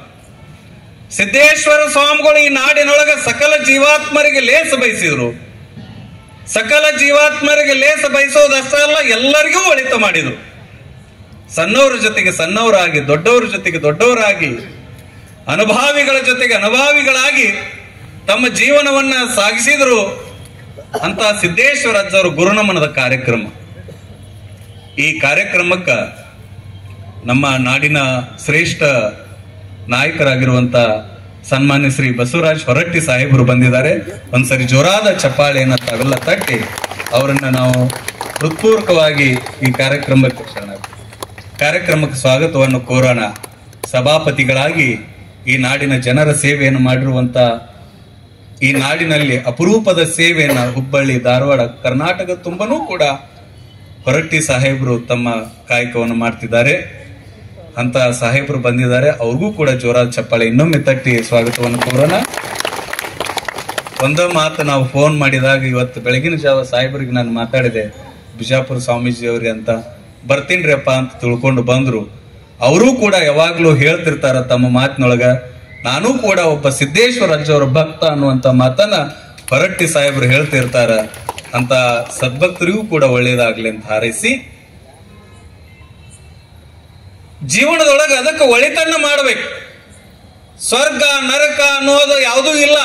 ಸಿದ್ದೇಶ್ವರ ಸ್ವಾಮಿಗಳು ಈ ನಾಡಿನೊಳಗ ಸಕಲ ಜೀವಾತ್ಮರಿಗೆ ಲೇಸ ಬಯಸಿದ್ರು. ಸಕಲ ಜೀವಾತ್ಮರಿಗೆ ಲೇಸ ಬಯಸೋದಷ್ಟೇ ಅಲ್ಲ, ಎಲ್ಲರಿಗೂ ಒಳಿತ ಮಾಡಿದ್ರು. ಸಣ್ಣವರ ಜೊತೆಗೆ ಸಣ್ಣವರಾಗಿ, ದೊಡ್ಡವರ ಜೊತೆಗೆ ದೊಡ್ಡವರಾಗಿ, ಅನುಭಾವಿಗಳ ಜೊತೆಗೆ ಅನುಭಾವಿಗಳಾಗಿ ತಮ್ಮ ಜೀವನವನ್ನ ಸಾಗಿಸಿದ್ರು ಅಂತ ಸಿದ್ದೇಶ್ವರ ಅಜ್ಜವರು ಗುರುನಮನದ ಕಾರ್ಯಕ್ರಮ. ಈ ಕಾರ್ಯಕ್ರಮಕ್ಕ ನಮ್ಮ ನಾಡಿನ ಶ್ರೇಷ್ಠ ನಾಯಕರಾಗಿರುವಂತ ಸನ್ಮಾನ್ಯ ಶ್ರೀ ಬಸವರಾಜ್ ಹೊರಟ್ಟಿ ಸಾಹೇಬರು ಬಂದಿದ್ದಾರೆ. ಒಂದ್ಸರಿ ಜೋರಾದ ಚಪ್ಪಾಳೆಯನ್ನ ತಾವೆಲ್ಲ ತಟ್ಟಿ ಅವರನ್ನ ನಾವು ಹೃತ್ಪೂರ್ವಕವಾಗಿ ಈ ಕಾರ್ಯಕ್ರಮಕ್ಕೆ ಸ್ವಾಗತವನ್ನು ಕೋರೋಣ. ಸಭಾಪತಿಗಳಾಗಿ ಈ ನಾಡಿನ ಜನರ ಸೇವೆಯನ್ನು ಮಾಡಿರುವಂತ, ಈ ನಾಡಿನಲ್ಲಿ ಅಪರೂಪದ ಸೇವೆಯನ್ನ ಹುಬ್ಬಳ್ಳಿ, ಧಾರವಾಡ, ಕರ್ನಾಟಕ ತುಂಬನೂ ಕೂಡ ಹೊರಟ್ಟಿ ಸಾಹೇಬರು ತಮ್ಮ ಕಾಯಕವನ್ನು ಮಾಡ್ತಿದ್ದಾರೆ. ಅಂತ ಸಾಹೇಬರು ಬಂದಿದ್ದಾರೆ, ಅವ್ರಿಗೂ ಕೂಡ ಜೋರಾದ ಚಪ್ಪಾಳೆ ಇನ್ನೊಮ್ಮೆ ತಟ್ಟಿ ಸ್ವಾಗತವನ್ನು ಕೋರೋಣ. ಒಂದೋ ಮಾತು ನಾವು ಫೋನ್ ಮಾಡಿದಾಗ ಇವತ್ತು ಬೆಳಗಿನ ಜಾವ ಸಾಹೇಬರಿಗೆ ನಾನು ಮಾತಾಡಿದೆ, ಬಿಜಾಪುರ ಸ್ವಾಮೀಜಿ ಅವ್ರಿಗೆ ಅಂತ ಬರ್ತೀನ್ರಿ ಅಪ್ಪ ಅಂತ ತಿಳ್ಕೊಂಡು ಬಂದ್ರು. ಅವರೂ ಕೂಡ ಯಾವಾಗ್ಲೂ ಹೇಳ್ತಿರ್ತಾರ ತಮ್ಮ ಮಾತಿನೊಳಗ, ನಾನೂ ಕೂಡ ಒಬ್ಬ ಸಿದ್ದೇಶ್ವರ ಅಜ್ಜವರ ಭಕ್ತ ಅನ್ನುವಂತ ಮಾತನ್ನ ಹೊರಟ್ಟಿ ಸಾಹೇಬರು ಹೇಳ್ತಿರ್ತಾರ. ಅಂತ ಸದ್ಭಕ್ತರಿಗೂ ಕೂಡ ಒಳ್ಳೇದಾಗ್ಲಿ ಅಂತ ಹಾರೈಸಿ, ಜೀವನದೊಳಗ ಅದಕ್ಕೆ ಒಳಿತನ್ನ ಮಾಡಬೇಕು. ಸ್ವರ್ಗ ನರಕ ಅನ್ನೋದು ಯಾವುದೂ ಇಲ್ಲ.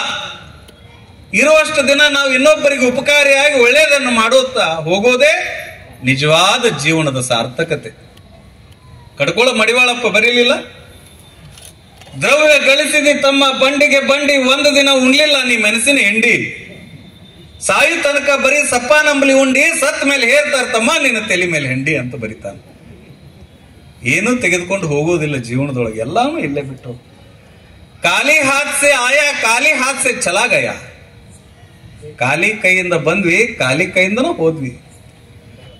ಇರುವಷ್ಟು ದಿನ ನಾವು ಇನ್ನೊಬ್ಬರಿಗೆ ಉಪಕಾರಿಯಾಗಿ ಒಳ್ಳೆಯದನ್ನು ಮಾಡುತ್ತಾ ಹೋಗೋದೇ ನಿಜವಾದ ಜೀವನದ ಸಾರ್ಥಕತೆ. ಕಡ್ಕೋಳ ಮಡಿವಾಳಪ್ಪ ಬರೀಲಿಲ್ಲ, ದ್ರವ್ಯ ಗಳಿಸಿದಿ ತಮ್ಮ ಬಂಡಿಗೆ ಬಂಡಿ, ಒಂದು ದಿನ ಉಣ್ಲಿಲ್ಲ ನೀ ಮೆಣಸಿನ ಹಿಂಡಿ, ಸಾಯು ತನಕ ಬರೀ ಸಪ್ಪ ನಂಬಲಿ ಉಂಡಿ, ಸತ್ ಮೇಲೆ ಹೇರ್ತಾರ ತಮ್ಮ ನಿನ್ನ ತಲೆ ಮೇಲೆ ಹೆಂಡಿ ಅಂತ ಬರೀತಾನೆ. ಏನೂ ತೆಗೆದುಕೊಂಡು ಹೋಗೋದಿಲ್ಲ ಜೀವನದೊಳಗೆ, ಎಲ್ಲಾನು ಇಲ್ಲೇ ಬಿಟ್ಟು. ಖಾಲಿ ಹಾತ್ಸೆ ಆಯಾ, ಖಾಲಿ ಹಾತ್ಸೆ ಚಲಾಗಯ. ಖಾಲಿ ಕೈಯಿಂದ ಬಂದ್ವಿ, ಖಾಲಿ ಕೈಯಿಂದನೂ ಹೋದ್ವಿ.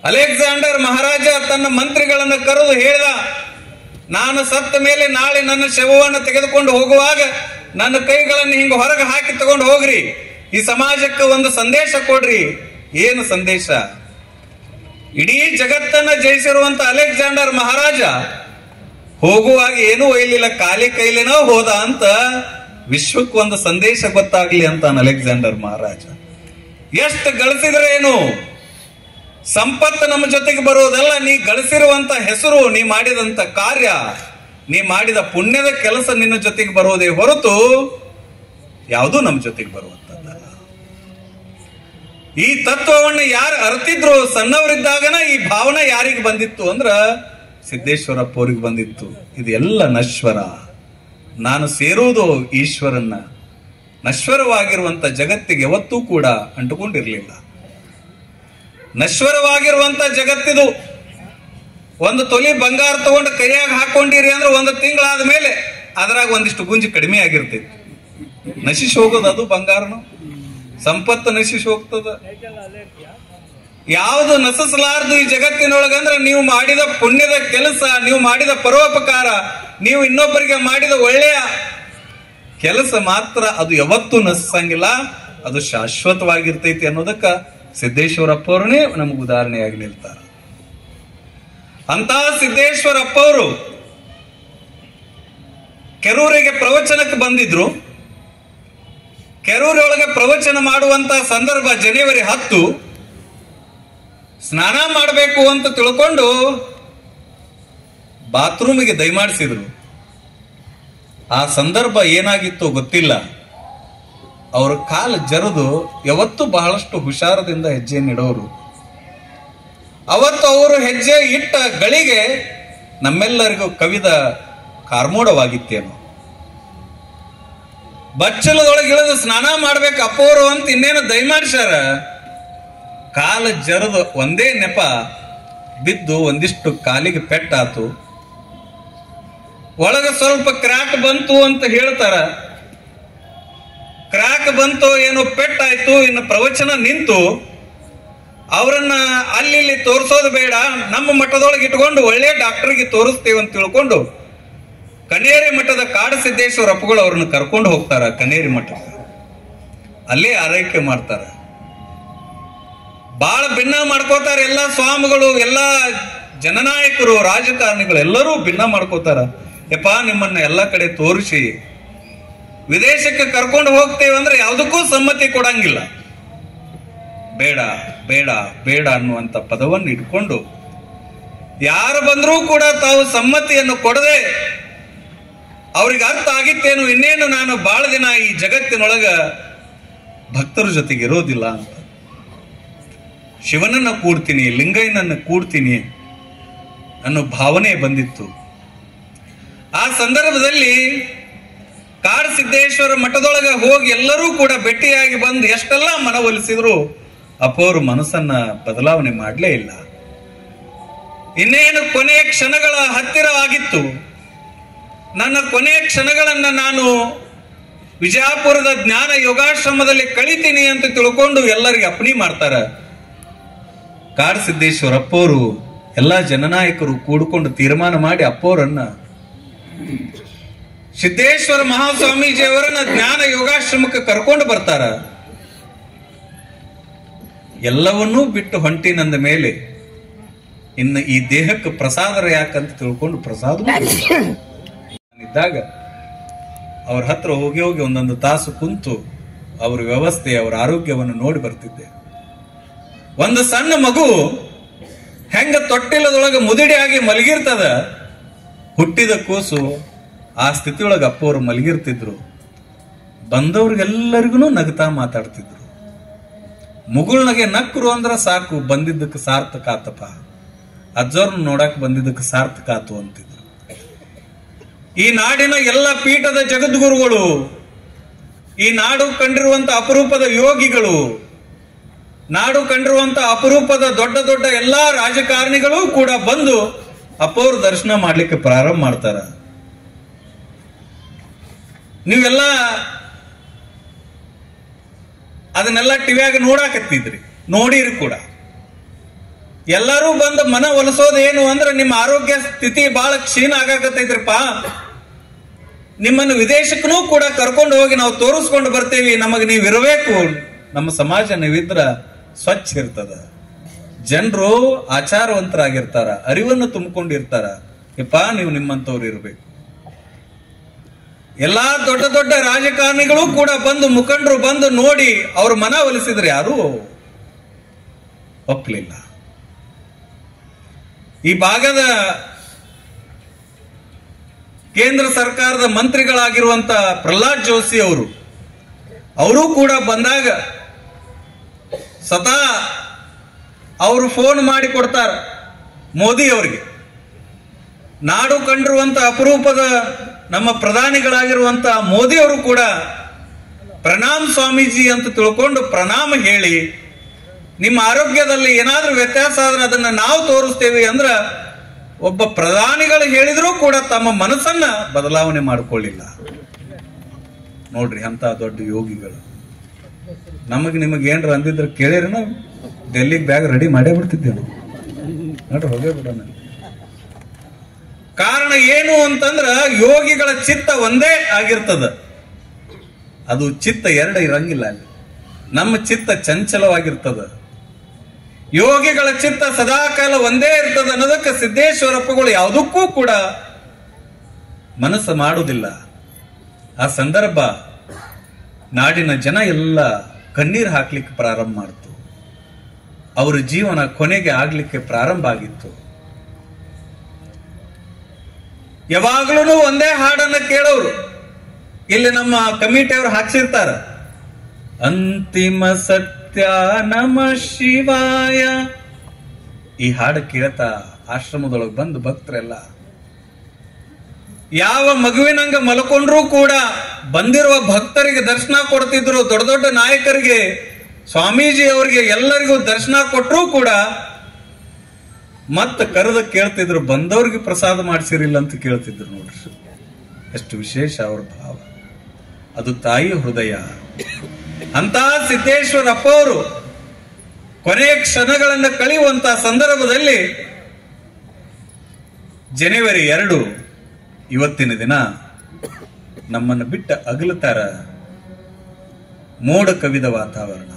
ಅಲೆಕ್ಸಾಂಡರ್ ಮಹಾರಾಜ ತನ್ನ ಮಂತ್ರಿಗಳನ್ನು ಕರೆದು ಹೇಳ್ದ, ನಾನು ಸತ್ತ ಮೇಲೆ ನಾಳೆ ನನ್ನ ಶವವನ್ನು ತೆಗೆದುಕೊಂಡು ಹೋಗುವಾಗ ನನ್ನ ಕೈಗಳನ್ನು ಹಿಂಗ ಹೊರಗೆ ಹಾಕಿ ತಗೊಂಡು ಹೋಗ್ರಿ, ಈ ಸಮಾಜಕ್ಕೆ ಒಂದು ಸಂದೇಶ ಕೊಡ್ರಿ. ಏನು ಸಂದೇಶ? ಇಡೀ ಜಗತ್ತನ್ನ ಜಯಿಸಿರುವಂತ ಅಲೆಕ್ಸಾಂಡರ್ ಮಹಾರಾಜ ಹೋಗುವಾಗ ಏನೂ ಒಯ್ಲಿಲ್ಲ, ಖಾಲಿ ಕೈಲಿನೋ ಹೋದ ಅಂತ ವಿಶ್ವಕ್ಕೆ ಒಂದು ಸಂದೇಶ ಗೊತ್ತಾಗ್ಲಿ ಅಂತ ಅಲೆಕ್ಸಾಂಡರ್ ಮಹಾರಾಜ. ಎಷ್ಟು ಗಳಿಸಿದ್ರೆ ಏನು, ಸಂಪತ್ತು ನಮ್ಮ ಜೊತೆಗೆ ಬರೋದಲ್ಲ, ನೀ ಗಳಿಸಿರುವಂತ ಹೆಸರು, ನೀ ಮಾಡಿದಂತ ಕಾರ್ಯ, ನೀ ಮಾಡಿದ ಪುಣ್ಯದ ಕೆಲಸ ನಿನ್ನ ಜೊತೆಗೆ ಬರೋದೇ ಹೊರತು ಯಾವುದೂ ನಮ್ಮ ಜೊತೆಗೆ ಬರುವಂತದ್ದಲ್ಲ. ಈ ತತ್ವವನ್ನು ಯಾರು ಅರ್ತಿದ್ರು ಸಣ್ಣವರಿದ್ದಾಗನ ಈ ಭಾವನೆ ಯಾರಿಗೆ ಬಂದಿತ್ತು ಅಂದ್ರ ಸಿದ್ದೇಶ್ವರಪ್ಪ ಅವ್ರಿಗೆ ಬಂದಿತ್ತು. ಇದೆಲ್ಲ ನಶ್ವರ, ನಾನು ಸೇರುವುದು ಈಶ್ವರನ್ನ. ನಶ್ವರವಾಗಿರುವಂತ ಜಗತ್ತಿಗೆ ಯಾವತ್ತೂ ಕೂಡ ಅಂಟುಕೊಂಡಿರ್ಲಿಲ್ಲ. ನಶ್ವರವಾಗಿರುವಂತ ಜಗತ್ತಿದು. ಒಂದು ತೊಲಿ ಬಂಗಾರ ತಗೊಂಡು ಕೈಯಾಗ ಹಾಕೊಂಡಿರಿ ಅಂದ್ರೆ ಒಂದು ತಿಂಗಳಾದ ಮೇಲೆ ಅದ್ರಾಗ ಒಂದಿಷ್ಟು ಗುಂಜಿ ಕಡಿಮೆ ಆಗಿರ್ತೈತಿ, ನಶಿಸಿ ಹೋಗೋದು ಅದು ಬಂಗಾರನು. ಸಂಪತ್ತು ನಶಿಸಿ ಹೋಗ್ತದ. ಯಾವುದು ನಶಿಸಲಾರದು ಈ ಜಗತ್ತಿನೊಳಗಂದ್ರೆ ನೀವು ಮಾಡಿದ ಪುಣ್ಯದ ಕೆಲಸ, ನೀವು ಮಾಡಿದ ಪರೋಪಕಾರ, ನೀವು ಇನ್ನೊಬ್ಬರಿಗೆ ಮಾಡಿದ ಒಳ್ಳೆಯ ಕೆಲಸ ಮಾತ್ರ ಅದು ಯಾವತ್ತೂ ನಶಿಸಂಗಿಲ್ಲ, ಅದು ಶಾಶ್ವತವಾಗಿರ್ತೈತಿ ಅನ್ನೋದಕ್ಕ ಸಿದ್ದೇಶ್ವರಪ್ಪ ಅವರನ್ನೇ ನಮ್ಗೆ ಉದಾಹರಣೆಯಾಗಿ ನಿಲ್ತಾರೆ. ಅಂತ ಸಿದ್ದೇಶ್ವರಪ್ಪ ಅವರು ಕೆರೂರಿಗೆ ಪ್ರವಚನಕ್ಕೆ ಬಂದಿದ್ರು. ಕೆರೂರೊಳಗೆ ಪ್ರವಚನ ಮಾಡುವಂತ ಸಂದರ್ಭ ಜನವರಿ 10. ಸ್ನಾನ ಮಾಡಬೇಕು ಅಂತ ತಿಳ್ಕೊಂಡು ಬಾತ್ರೂಮಿಗೆ ದಯಮಾಡಿಸಿದ್ರು. ಆ ಸಂದರ್ಭ ಏನಾಗಿತ್ತು ಗೊತ್ತಿಲ್ಲ. ಅವ್ರ ಕಾಲು ಜರಿದು, ಯಾವತ್ತು ಬಹಳಷ್ಟು ಹುಷಾರದಿಂದ ಹೆಜ್ಜೆ ಇಡೋರು. ಅವತ್ತು ಅವರು ಹೆಜ್ಜೆ ಇಟ್ಟ ಗಳಿಗೆ ನಮ್ಮೆಲ್ಲರಿಗೂ ಕವಿದ ಕಾರ್ಮೋಡವಾಗಿತ್ತೇನು. ಬಚ್ಚಲದೊಳಗೆ ಇಳಿದು ಸ್ನಾನ ಮಾಡ್ಬೇಕು ಅಪ್ಪೋರು ಅಂತ ಇನ್ನೇನು ದಯಮಾಡಿಸ್ಯಾರ. ಕಾಲ ಜರದು ಒಂದೇ ನೆಪ ಬಿದ್ದು ಒಂದಿಷ್ಟು ಕಾಲಿಗೆ ಪೆಟ್ಟಾತು. ಒಳಗ ಸ್ವಲ್ಪ ಕ್ರ್ಯಾಕ್ ಬಂತು ಅಂತ ಹೇಳ್ತಾರ. ಕ್ರ್ಯಾಕ್ ಬಂತು, ಏನೋ ಪೆಟ್ಟಾಯ್ತು, ಇನ್ನು ಪ್ರವಚನ ನಿಂತು. ಅವರನ್ನ ಅಲ್ಲಿ ತೋರಿಸೋದು ಬೇಡ, ನಮ್ಮ ಮಠದೊಳಗೆ ಇಟ್ಕೊಂಡು ಒಳ್ಳೆ ಡಾಕ್ಟರ್ಗೆ ತೋರಿಸ್ತೇವೆ ಅಂತ ತಿಳ್ಕೊಂಡು ಕನೇರಿ ಮಠದ ಕಾಡಸಿದ್ದೇಶ್ವರ ಅಪ್ಪಗಳು ಅವ್ರನ್ನ ಕರ್ಕೊಂಡು ಹೋಗ್ತಾರ. ಕನೇರಿ ಮಠಕ್ಕೆ ಅಲ್ಲೇ ಆರೈಕೆ ಮಾಡ್ತಾರ. ಬಾಳ ಭಿನ್ನ ಮಾಡ್ಕೋತಾರ. ಎಲ್ಲ ಸ್ವಾಮಿಗಳು, ಎಲ್ಲ ಜನನಾಯಕರು, ರಾಜಕಾರಣಿಗಳು ಎಲ್ಲರೂ ಭಿನ್ನ ಮಾಡ್ಕೋತಾರ. ಯಪ್ಪ, ನಿಮ್ಮನ್ನ ಎಲ್ಲ ಕಡೆ ತೋರಿಸಿ ವಿದೇಶಕ್ಕೆ ಕರ್ಕೊಂಡು ಹೋಗ್ತೇವೆ ಅಂದ್ರೆ ಯಾವುದಕ್ಕೂ ಸಮ್ಮತಿ ಕೊಡಂಗಿಲ್ಲ. ಬೇಡ ಬೇಡ ಬೇಡ ಅನ್ನುವಂತ ಪದವನ್ನು ಇಟ್ಕೊಂಡು ಯಾರು ಬಂದ್ರೂ ಕೂಡ ತಾವು ಸಮ್ಮತಿಯನ್ನು ಕೊಡದೆ, ಅವ್ರಿಗೆ ಅರ್ಥ ಆಗಿತ್ತೇನು, ಇನ್ನೇನು ನಾನು ಬಹಳ ದಿನ ಈ ಜಗತ್ತಿನೊಳಗ ಭಕ್ತರ ಜೊತೆಗೆ ಇರೋದಿಲ್ಲ ಅಂತ, ಶಿವನನ್ನ ಕೂಡ್ತೀನಿ, ಲಿಂಗಯ್ಯನನ್ನ ಕೂಡ್ತೀನಿ ಅನ್ನೋ ಭಾವನೆ ಬಂದಿತ್ತು. ಆ ಸಂದರ್ಭದಲ್ಲಿ ಕಾಡಸಿದ್ದೇಶ್ವರ ಮಠದೊಳಗ ಹೋಗಿ ಎಲ್ಲರೂ ಕೂಡ ಭೇಟಿಯಾಗಿ ಬಂದು ಎಷ್ಟೆಲ್ಲ ಮನವೊಲಿಸಿದ್ರು ಅಪ್ಪವರು ಮನಸ್ಸನ್ನ ಬದಲಾವಣೆ ಮಾಡಲೇ ಇಲ್ಲ. ಇನ್ನೇನು ಕೊನೆಯ ಕ್ಷಣಗಳ ಹತ್ತಿರ ಆಗಿತ್ತು. ನನ್ನ ಕೊನೆಯ ಕ್ಷಣಗಳನ್ನ ನಾನು ವಿಜಯಪುರದ ಜ್ಞಾನ ಯೋಗಾಶ್ರಮದಲ್ಲಿ ಕಳಿತೀನಿ ಅಂತ ತಿಳ್ಕೊಂಡು ಎಲ್ಲರಿಗೆ ಅಪ್ಪಣೆ ಮಾಡ್ತಾರ. ಕಾಡಸಿದ್ದೇಶ್ವರ ಅಪ್ಪೋರು ಎಲ್ಲಾ ಜನನಾಯಕರು ಕೂಡಿಕೊಂಡು ತೀರ್ಮಾನ ಮಾಡಿ ಅಪ್ಪೋರನ್ನ ಸಿದ್ದೇಶ್ವರ ಮಹಾಸ್ವಾಮೀಜಿಯವರನ್ನ ಜ್ಞಾನ ಯೋಗಾಶ್ರಮಕ್ಕೆ ಕರ್ಕೊಂಡು ಬರ್ತಾರ. ಎಲ್ಲವನ್ನೂ ಬಿಟ್ಟು ಹೊಂಟಿನಂದ ಮೇಲೆ ಇನ್ನು ಈ ದೇಹಕ್ಕೆ ಪ್ರಸಾದರ ಯಾಕಂತ ತಿಳ್ಕೊಂಡು ಪ್ರಸಾದ ಇದ್ದಾಗ ಅವ್ರ ಹತ್ರ ಹೋಗಿ ಹೋಗಿ ಒಂದೊಂದು ತಾಸು ಕುಂತು ಅವ್ರ ವ್ಯವಸ್ಥೆ ಅವರ ಆರೋಗ್ಯವನ್ನು ನೋಡಿ ಬರ್ತಿದ್ದೆ. ಒಂದು ಸಣ್ಣ ಮಗು ಹೆಂಗ ತೊಟ್ಟಿಲದೊಳಗೆ ಮುದುಡಿ ಆಗಿ ಮಲಗಿರ್ತದ, ಹುಟ್ಟಿದ ಕೂಸು ಆ ಸ್ಥಿತಿಯೊಳಗೆ ಅಪ್ಪವರು ಮಲಗಿರ್ತಿದ್ರು. ಬಂದವ್ರಿಗೆಲ್ಲರಿಗೂ ನಗ್ತಾ ಮಾತಾಡ್ತಿದ್ರು. ಮುಗುಳ್ನಗೆ ನಕ್ಕರು ಅಂದ್ರ ಸಾಕು, ಬಂದಿದ್ದಕ್ಕೆ ಸಾರ್ಥಕ ಆತಪ್ಪ, ಅಜ್ಜವ್ರನ್ನ ನೋಡಕ್ ಬಂದಿದ್ದಕ್ಕೆ ಸಾರ್ಥಕ ಆತು ಅಂತಿದ್ರು. ಈ ನಾಡಿನ ಎಲ್ಲ ಪೀಠದ ಜಗದ್ಗುರುಗಳು, ಈ ನಾಡು ಕಂಡಿರುವಂತ ಅಪರೂಪದ ಯೋಗಿಗಳು, ನಾಡು ಕಂಡಿರುವಂತ ಅಪರೂಪದ ದೊಡ್ಡ ದೊಡ್ಡ ಎಲ್ಲಾ ರಾಜಕಾರಣಿಗಳು ಕೂಡ ಬಂದು ಅಪ್ಪವ್ರ ದರ್ಶನ ಮಾಡ್ಲಿಕ್ಕೆ ಪ್ರಾರಂಭ ಮಾಡ್ತಾರ. ನೀವೆಲ್ಲ ಅದನ್ನೆಲ್ಲ ಟಿವಿಯಾಗ ನೋಡಾಕತ್ತಿದ್ರಿ, ನೋಡಿರಿ ಕೂಡ. ಎಲ್ಲರೂ ಬಂದು ಮನ ಒಲಿಸೋದೇನು ಅಂದ್ರೆ ನಿಮ್ಮ ಆರೋಗ್ಯ ಸ್ಥಿತಿ ಬಹಳ ಕ್ಷೀಣ ಆಗಾಕತ್ತೈತ್ರಿಪ್ಪ, ನಿಮ್ಮನ್ನು ವಿದೇಶಕ್ಕೂ ಕೂಡ ಕರ್ಕೊಂಡು ಹೋಗಿ ನಾವು ತೋರಿಸ್ಕೊಂಡು ಬರ್ತೇವಿ, ನಮಗ್ ನೀವ್ ಇರಬೇಕು, ನಮ್ಮ ಸಮಾಜ ನೀವಿದ್ರ ಸ್ವಚ್ಛ ಇರ್ತದ, ಜನರು ಆಚಾರವಂತರಾಗಿರ್ತಾರ, ಅರಿವನ್ನು ತುಂಬಿಕೊಂಡಿರ್ತಾರ, ಯಪ್ಪ ನೀವು ನಿಮ್ಮಂತವ್ರು ಇರ್ಬೇಕು. ಎಲ್ಲಾ ದೊಡ್ಡ ದೊಡ್ಡ ರಾಜಕಾರಣಿಗಳು ಕೂಡ ಬಂದು, ಮುಖಂಡರು ಬಂದು ನೋಡಿ ಅವ್ರ ಮನ ಒಲಿಸಿದ್ರೆ ಯಾರು ಒಪ್ಪಲಿಲ್ಲ. ಈ ಭಾಗದ ಕೇಂದ್ರ ಸರ್ಕಾರದ ಮಂತ್ರಿಗಳಾಗಿರುವಂತ ಪ್ರಹ್ಲಾದ್ ಜೋಶಿ ಅವರು ಕೂಡ ಬಂದಾಗ ಸದಾ ಅವರು ಫೋನ್ ಮಾಡಿ ಕೊಡ್ತಾರ ಮೋದಿ ಅವರಿಗೆ. ನಾಡು ಕಂಡಿರುವಂತ ಅಪರೂಪದ ನಮ್ಮ ಪ್ರಧಾನಿಗಳಾಗಿರುವಂತ ಮೋದಿ ಅವರು ಕೂಡ ಪ್ರಣಾಮ್ ಸ್ವಾಮೀಜಿ ಅಂತ ತಿಳ್ಕೊಂಡು ಪ್ರಣಾಮ ಹೇಳಿ, ನಿಮ್ಮ ಆರೋಗ್ಯದಲ್ಲಿ ಏನಾದ್ರೂ ವ್ಯತ್ಯಾಸ ಆದ್ರೆ ಅದನ್ನ ನಾವು ತೋರಿಸ್ತೇವೆ ಅಂದ್ರ ಒಬ್ಬ ಪ್ರಧಾನಿಗಳು ಹೇಳಿದ್ರೂ ಕೂಡ ತಮ್ಮ ಮನಸ್ಸನ್ನ ಬದಲಾವಣೆ ಮಾಡಿಕೊಳ್ಳಿಲ್ಲ. ನೋಡ್ರಿ ಅಂತ ದೊಡ್ಡ ಯೋಗಿಗಳು. ನಿಮಗೆ ಏನ್ರ ಅಂದಿದ್ರೆ ಕೇಳಿರ ನಾವು ಡೆಲ್ಲಿಗೆ ಬ್ಯಾಗ್ ರೆಡಿ ಮಾಡೇ ಬಿಡ್ತಿದ್ದೇವೆ ನಾವು. ನೋಡ್ರಿ ಹೋಗೇ ಬಿಡೋಣ. ಕಾರಣ ಏನು ಅಂತಂದ್ರ ಯೋಗಿಗಳ ಚಿತ್ತ ಒಂದೇ ಆಗಿರ್ತದ, ಅದು ಚಿತ್ತ ಎರಡು ಇರಂಗಿಲ್ಲ. ಅಲ್ಲಿ ನಮ್ಮ ಚಿತ್ತ ಚಂಚಲವಾಗಿರ್ತದ, ಯೋಗಿಗಳ ಚಿತ್ತ ಸದಾಕಾಲ ಒಂದೇ ಇರ್ತದ ಅನ್ನೋದಕ್ಕೆ ಸಿದ್ದೇಶ್ವರಪ್ಪಗಳು ಯಾವುದಕ್ಕೂ ಕೂಡ ಮನಸ್ಸು ಮಾಡುವುದಿಲ್ಲ. ಆ ಸಂದರ್ಭ ನಾಡಿನ ಜನ ಎಲ್ಲ ಕಣ್ಣೀರು ಹಾಕ್ಲಿಕ್ಕೆ ಪ್ರಾರಂಭ ಮಾಡ್ತು. ಅವರ ಜೀವನ ಕೊನೆಗೆ ಆಗ್ಲಿಕ್ಕೆ ಪ್ರಾರಂಭ ಆಗಿತ್ತು. ಯಾವಾಗ್ಲೂ ಒಂದೇ ಹಾಡನ್ನ ಕೇಳೋರು. ಇಲ್ಲಿ ನಮ್ಮ ಕಮಿಟಿಯವರು ಹಾಕ್ಸಿರ್ತಾರ, ಅಂತಿಮ ಸತ್ಯ ನಮ ಶಿವಾಯ. ಈ ಹಾಡು ಕೇಳ್ತಾ ಆಶ್ರಮದೊಳಗೆ ಬಂದು ಭಕ್ತರೆಲ್ಲ ಯಾವ ಮಗುವಿನಂಗ ಮಲ್ಕೊಂಡ್ರೂ ಕೂಡ ಬಂದಿರುವ ಭಕ್ತರಿಗೆ ದರ್ಶನ ಕೊಡ್ತಿದ್ರು. ದೊಡ್ಡ ದೊಡ್ಡ ನಾಯಕರಿಗೆ, ಸ್ವಾಮೀಜಿ ಅವರಿಗೆ ಎಲ್ಲರಿಗೂ ದರ್ಶನ ಕೊಟ್ಟರೂ ಕೂಡ ಮತ್ತ ಕರೆದ ಕೇಳ್ತಿದ್ರು, ಬಂದವ್ರಿಗೆ ಪ್ರಸಾದ ಮಾಡಿಸಿರಿಲ್ಲ ಅಂತ ಕೇಳ್ತಿದ್ರು. ನೋಡ್ರಿ ಎಷ್ಟು ವಿಶೇಷ ಅವ್ರ ಭಾವ, ಅದು ತಾಯಿ ಹೃದಯ. ಅಂತ ಸಿದ್ದೇಶ್ವರಪ್ಪ ಅವರು ಕೊನೆಯ ಕ್ಷಣಗಳನ್ನ ಕಳೆಯುವಂತ ಸಂದರ್ಭದಲ್ಲಿ ಜನವರಿ 2 ಇವತ್ತಿನ ದಿನ ನಮ್ಮನ್ನು ಬಿಟ್ಟ ಅಗಲುತ್ತಾರ. ಮೋಡ ಕವಿದ ವಾತಾವರಣ,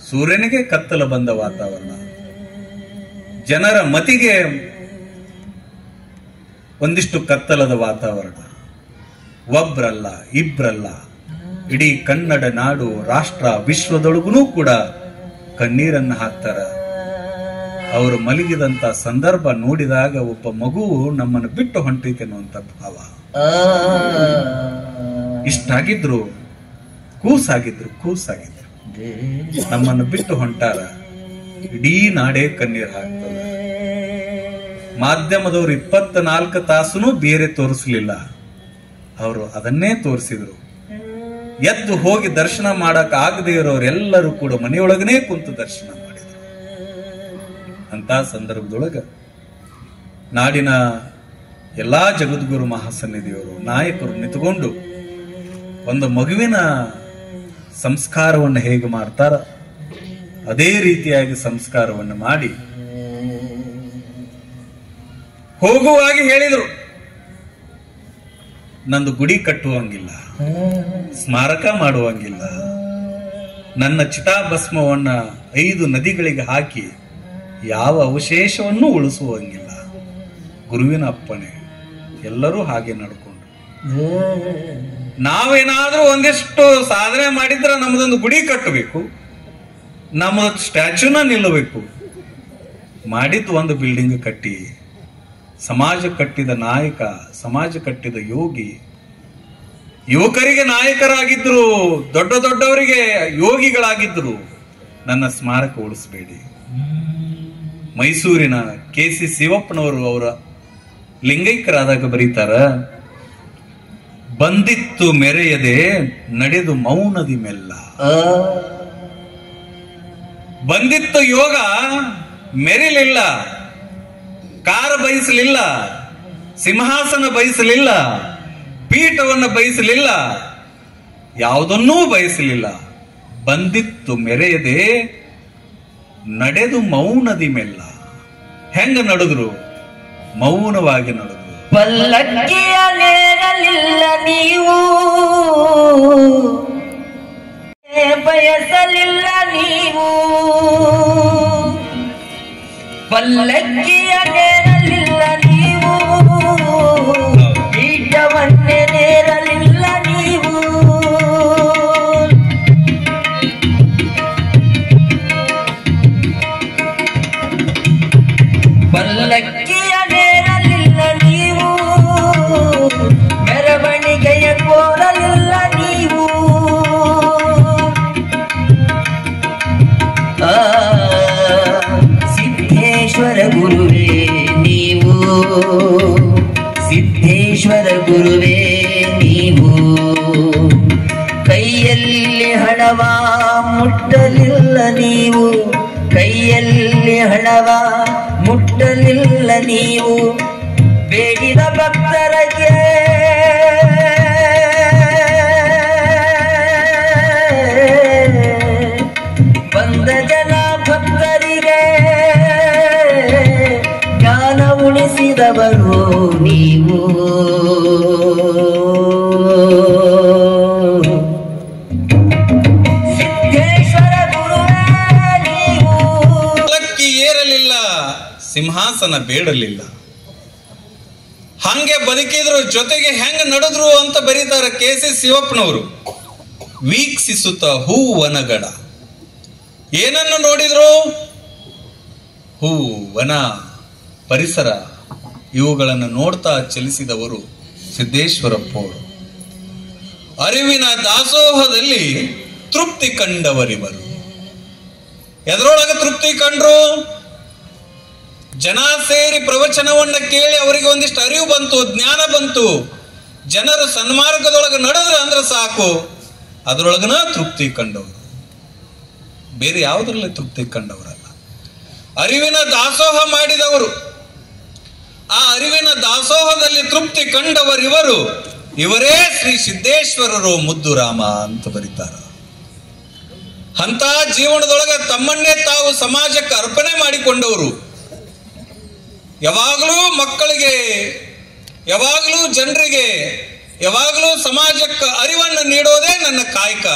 ಸೂರ್ಯನಿಗೆ ಕತ್ತಲ ಬಂದ ವಾತಾವರಣ, ಜನರ ಮತಿಗೆ ಒಂದಿಷ್ಟು ಕತ್ತಲದ ವಾತಾವರಣ. ಒಬ್ರಲ್ಲ ಇಬ್ರಲ್ಲ, ಇಡೀ ಕನ್ನಡ ನಾಡು, ರಾಷ್ಟ್ರ, ವಿಶ್ವದೊಳಗೂ ಕೂಡ ಕಣ್ಣೀರನ್ನು ಹಾಕ್ತಾರ. ಅವರು ಮಲಗಿದಂತ ಸಂದರ್ಭ ನೋಡಿದಾಗ ಒಬ್ಬ ಮಗು ನಮ್ಮನ್ನು ಬಿಟ್ಟು ಹೊಂಟೈತೆ ಅನ್ನುವಂತ ಭಾವ. ಇಷ್ಟಾಗಿದ್ರು, ಕೂಸಾಗಿದ್ರು, ನಮ್ಮನ್ನು ಬಿಟ್ಟು ಹೊಂಟಾರ. ಇಡೀ ನಾಡೇ ಕಣ್ಣೀರು ಹಾಕ್ತದೆ. ಮಾಧ್ಯಮದವರು 24 ತಾಸು ಬೇರೆ ತೋರಿಸಲಿಲ್ಲ, ಅವರು ಅದನ್ನೇ ತೋರಿಸಿದ್ರು. ಎದ್ದು ಹೋಗಿ ದರ್ಶನ ಮಾಡಕ್ ಆಗದೆ ಇರೋರೆಲ್ಲರೂ ಕೂಡ ಮನೆಯೊಳಗನೇ ಕುಂತು ದರ್ಶನ ಮಾಡಿದ್ರು. ಅಂತ ಸಂದರ್ಭದೊಳಗ ನಾಡಿನ ಎಲ್ಲಾ ಜಗದ್ಗುರು ಮಹಾಸನ್ನಿಧಿಯವರು ನಾಯಕರು ನಿಂತುಕೊಂಡು ಒಂದು ಮಗುವಿನ ಸಂಸ್ಕಾರವನ್ನು ಹೇಗೆ ಮಾಡ್ತಾರ ಅದೇ ರೀತಿಯಾಗಿ ಸಂಸ್ಕಾರವನ್ನು ಮಾಡಿ ಹೋಗುವಾಗ ಹೇಳಿದರು, ನಂದು ಗುಡಿ ಕಟ್ಟುವಂಗಿಲ್ಲ, ಸ್ಮಾರಕ ಮಾಡುವಂಗಿಲ್ಲ, ನನ್ನ ಚಿತಾಭಸ್ಮವನ್ನ 5 ನದಿಗಳಿಗೆ ಹಾಕಿ ಯಾವ ಅವಶೇಷವನ್ನು ಉಳಿಸುವಂಗಿಲ್ಲ. ಗುರುವಿನ ಅಪ್ಪಣೆ. ಎಲ್ಲರೂ ಹಾಗೆ ನಡ್ಕೊಂಡು ನಾವೇನಾದ್ರೂ ಒಂದಿಷ್ಟು ಸಾಧನೆ ಮಾಡಿದ್ರೆ ನಮ್ಮದೊಂದು ಗುಡಿ ಕಟ್ಟಬೇಕು, ನಮ್ಮ ಸ್ಟ್ಯಾಚ್ಯೂನ ನಿಲ್ಲಬೇಕು. ಮಾಡಿದ್ದು ಒಂದು ಬಿಲ್ಡಿಂಗ್ ಕಟ್ಟಿ ಸಮಾಜ ಕಟ್ಟಿದ ನಾಯಕ, ಸಮಾಜ ಕಟ್ಟಿದ ಯೋಗಿ, ಯುವಕರಿಗೆ ನಾಯಕರಾಗಿದ್ರು, ದೊಡ್ಡ ದೊಡ್ಡವರಿಗೆ ಯೋಗಿಗಳಾಗಿದ್ರು. ನನ್ನ ಸ್ಮಾರಕ ಉಳಿಸಬೇಡಿ. ಮೈಸೂರಿನ KC ಶಿವಪ್ಪನವರು ಅವರ ಲಿಂಗೈಕ್ಯರಾದಾಗ ಬರೀತಾರ, ಬಂದಿತ್ತು ಮೆರೆಯದೆ ನಡೆದು ಮೌನದಿ ಮೆಲ್ಲ. ಬಂದಿತ್ತು ಯೋಗ ಮೆರಿಲಿಲ್ಲ, ಕಾರ ಬಯಸಲಿಲ್ಲ, ಸಿಂಹಾಸನ ಬಯಸಲಿಲ್ಲ, ಪೀಠವನ್ನು ಬಯಸಲಿಲ್ಲ, ಯಾವುದನ್ನೂ ಬಯಸಲಿಲ್ಲ. ಬಂದಿತ್ತು ಮೆರೆಯದೆ ನಡೆದು ಮೌನದಿ ಮೆಲ್ಲ. ಹೆಂಗ ನಡೆದ್ರು? ಮೌನವಾಗಿ ನಡೆದ್ರು. ಪಲ್ಲಕ್ಕಿಯ ನೇರಲಿಲ್ಲ ನೀವು, ಬಯಸಲಿಲ್ಲ ನೀವು. ಪಲ್ಲಕ್ಕಿಯ ನೇರಲಿಲ್ಲ ನೀವು, ಪೀಠವನ್ನೇ ನೇರಲಿಲ್ಲ ನೀವು. ಪಲ್ಲಕ್ಕಿಯ ನೇರಲಿಲ್ಲ ನೀವು, ಮೆರವಣಿಗೆಯ ಕೋರಲಿಲ್ಲ ನೀವು. ಸಿದ್ದೇಶ್ವರ ಗುರುವೇ ನೀವು, ಸಿದ್ದೇಶ್ವರ ಗುರುವೇ ನೀವು. ಕೈಯಲ್ಲಿ ಹಣವ ಮುಟ್ಟಲಿಲ್ಲ ನೀವು, ಕೈಯಲ್ಲಿ ಹಣವ ಮುಟ್ಟಲಿಲ್ಲ ನೀವು. ಬೇಡಿದ ಭಕ್ತರಿಗೆ ಬಂದ ಜನ ಭಕ್ತರಿಗೆ ಜ್ಞಾನ ಉಳಿಸಿದವರು ನೀವು. ಸಿದ್ದೇಶ್ವರ ಗುರುವೇ ನೀವು. ಪಲ್ಲಕ್ಕಿ ಏರಲಿಲ್ಲ, ಸಿಂಹಾಸನ ಬೇಡಲಿಲ್ಲ. ಹಂಗೆ ಬದುಕಿದ್ರು, ಜೊತೆಗೆ ಹೆಂಗ ನಡೆದ್ರು ಅಂತ ಬರೀತಾರ KC ಶಿವಪ್ಪನವರು. ವೀಕ್ಷಿಸುತ್ತ ಹೂವನಗಡ. ಏನನ್ನು ನೋಡಿದ್ರು? ಹೂ, ವನ, ಪರಿಸರ ಇವುಗಳನ್ನು ನೋಡ್ತಾ ಚಲಿಸಿದವರು ಸಿದ್ದೇಶ್ವರಪ್ಪವರು. ಅರಿವಿನ ದಾಸೋಹದಲ್ಲಿ ತೃಪ್ತಿ ಕಂಡವರಿವರು. ಎದರೊಳಗೆ ತೃಪ್ತಿ ಕಂಡ್ರು? ಜನ ಸೇರಿ ಪ್ರವಚನವನ್ನ ಕೇಳಿ ಅವರಿಗೆ ಒಂದಿಷ್ಟು ಅರಿವು ಬಂತು, ಜ್ಞಾನ ಬಂತು. ಜನರು ಸನ್ಮಾರ್ಗದೊಳಗೆ ನಡೆದ್ರೆ ಅಂದ್ರೆ ಸಾಕು, ಅದರೊಳಗನ ತೃಪ್ತಿ ಕಂಡವರು. ಬೇರೆ ಯಾವುದ್ರಲ್ಲಿ ತೃಪ್ತಿ ಕಂಡವರಲ್ಲ. ಅರಿವಿನ ದಾಸೋಹ ಮಾಡಿದವರು. ಆ ಅರಿವಿನ ದಾಸೋಹದಲ್ಲಿ ತೃಪ್ತಿ ಕಂಡವರಿವರು. ಇವರೇ ಶ್ರೀ ಸಿದ್ದೇಶ್ವರರು ಮುದ್ದು ರಾಮ ಅಂತ ಬರೀತಾರ. ಅಂತ ಜೀವನದೊಳಗೆ ತಮ್ಮನ್ನೇ ತಾವು ಸಮಾಜಕ್ಕೆ ಅರ್ಪಣೆ ಮಾಡಿಕೊಂಡವರು. ಯಾವಾಗಲೂ ಮಕ್ಕಳಿಗೆ, ಯಾವಾಗಲೂ ಜನರಿಗೆ, ಯಾವಾಗಲೂ ಸಮಾಜಕ್ಕೆ ಅರಿವನ್ನು ನೀಡೋದೇ ನನ್ನ ಕಾಯಕ.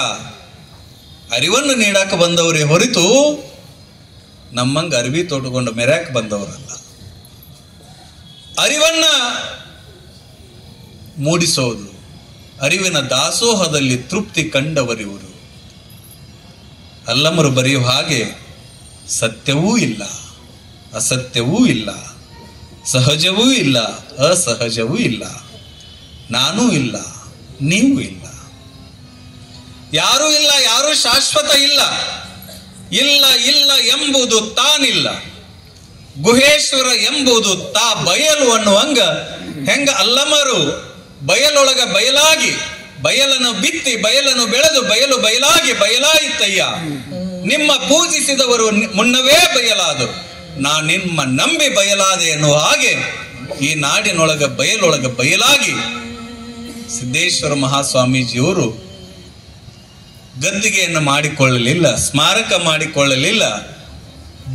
ಅರಿವನ್ನು ನೀಡಾಕ ಬಂದವರೇ ಹೊರತು ನಮ್ಮಂಗ ಅರಿವಿ ತೊಟ್ಟುಕೊಂಡು ಮೆರ್ಯಾಕ ಬಂದವರಲ್ಲ. ಅರಿವನ್ನ ಮೂಡಿಸೋದು, ಅರಿವಿನ ದಾಸೋಹದಲ್ಲಿ ತೃಪ್ತಿ ಕಂಡವರಿವರು. ಅಲ್ಲಮರು ಬರೆಯುವ ಹಾಗೆ ಸತ್ಯವೂ ಇಲ್ಲ, ಅಸತ್ಯವೂ ಇಲ್ಲ, ಸಹಜವೂ ಇಲ್ಲ, ಅಸಹಜವೂ ಇಲ್ಲ, ನಾನೂ ಇಲ್ಲ, ನೀವು ಇಲ್ಲ, ಯಾರೂ ಇಲ್ಲ, ಯಾರೂ ಶಾಶ್ವತ ಇಲ್ಲ. ಇಲ್ಲ ಇಲ್ಲ ಎಂಬುದು ತಾನಿಲ್ಲ, ಗುಹೇಶ್ವರ ಎಂಬುದು ತಾ ಬಯಲು ಅನ್ನುವಂಗ ಹೆಂಗ ಅಲ್ಲಮರು ಬಯಲೊಳಗ ಬಯಲಾಗಿ, ಬಯಲನ್ನು ಬಿತ್ತಿ ಬಯಲನ್ನು ಬೆಳೆದು ಬಯಲು ಬಯಲಾಗಿ ಬಯಲಾಯಿತಯ್ಯ. ನಿಮ್ಮ ಪೂಜಿಸಿದವರು ಮುನ್ನವೇ ಬಯಲಾದರು, ನಾ ನಿಮ್ಮ ನಂಬಿ ಬಯಲಾದೆ ಎನ್ನುವ ಹಾಗೆ ಈ ನಾಡಿನೊಳಗ ಬಯಲೊಳಗ ಬಯಲಾಗಿ ಸಿದ್ದೇಶ್ವರ ಮಹಾಸ್ವಾಮೀಜಿಯವರು ಗದ್ದಿಗೆಯನ್ನು ಮಾಡಿಕೊಳ್ಳಲಿಲ್ಲ, ಸ್ಮಾರಕ ಮಾಡಿಕೊಳ್ಳಲಿಲ್ಲ.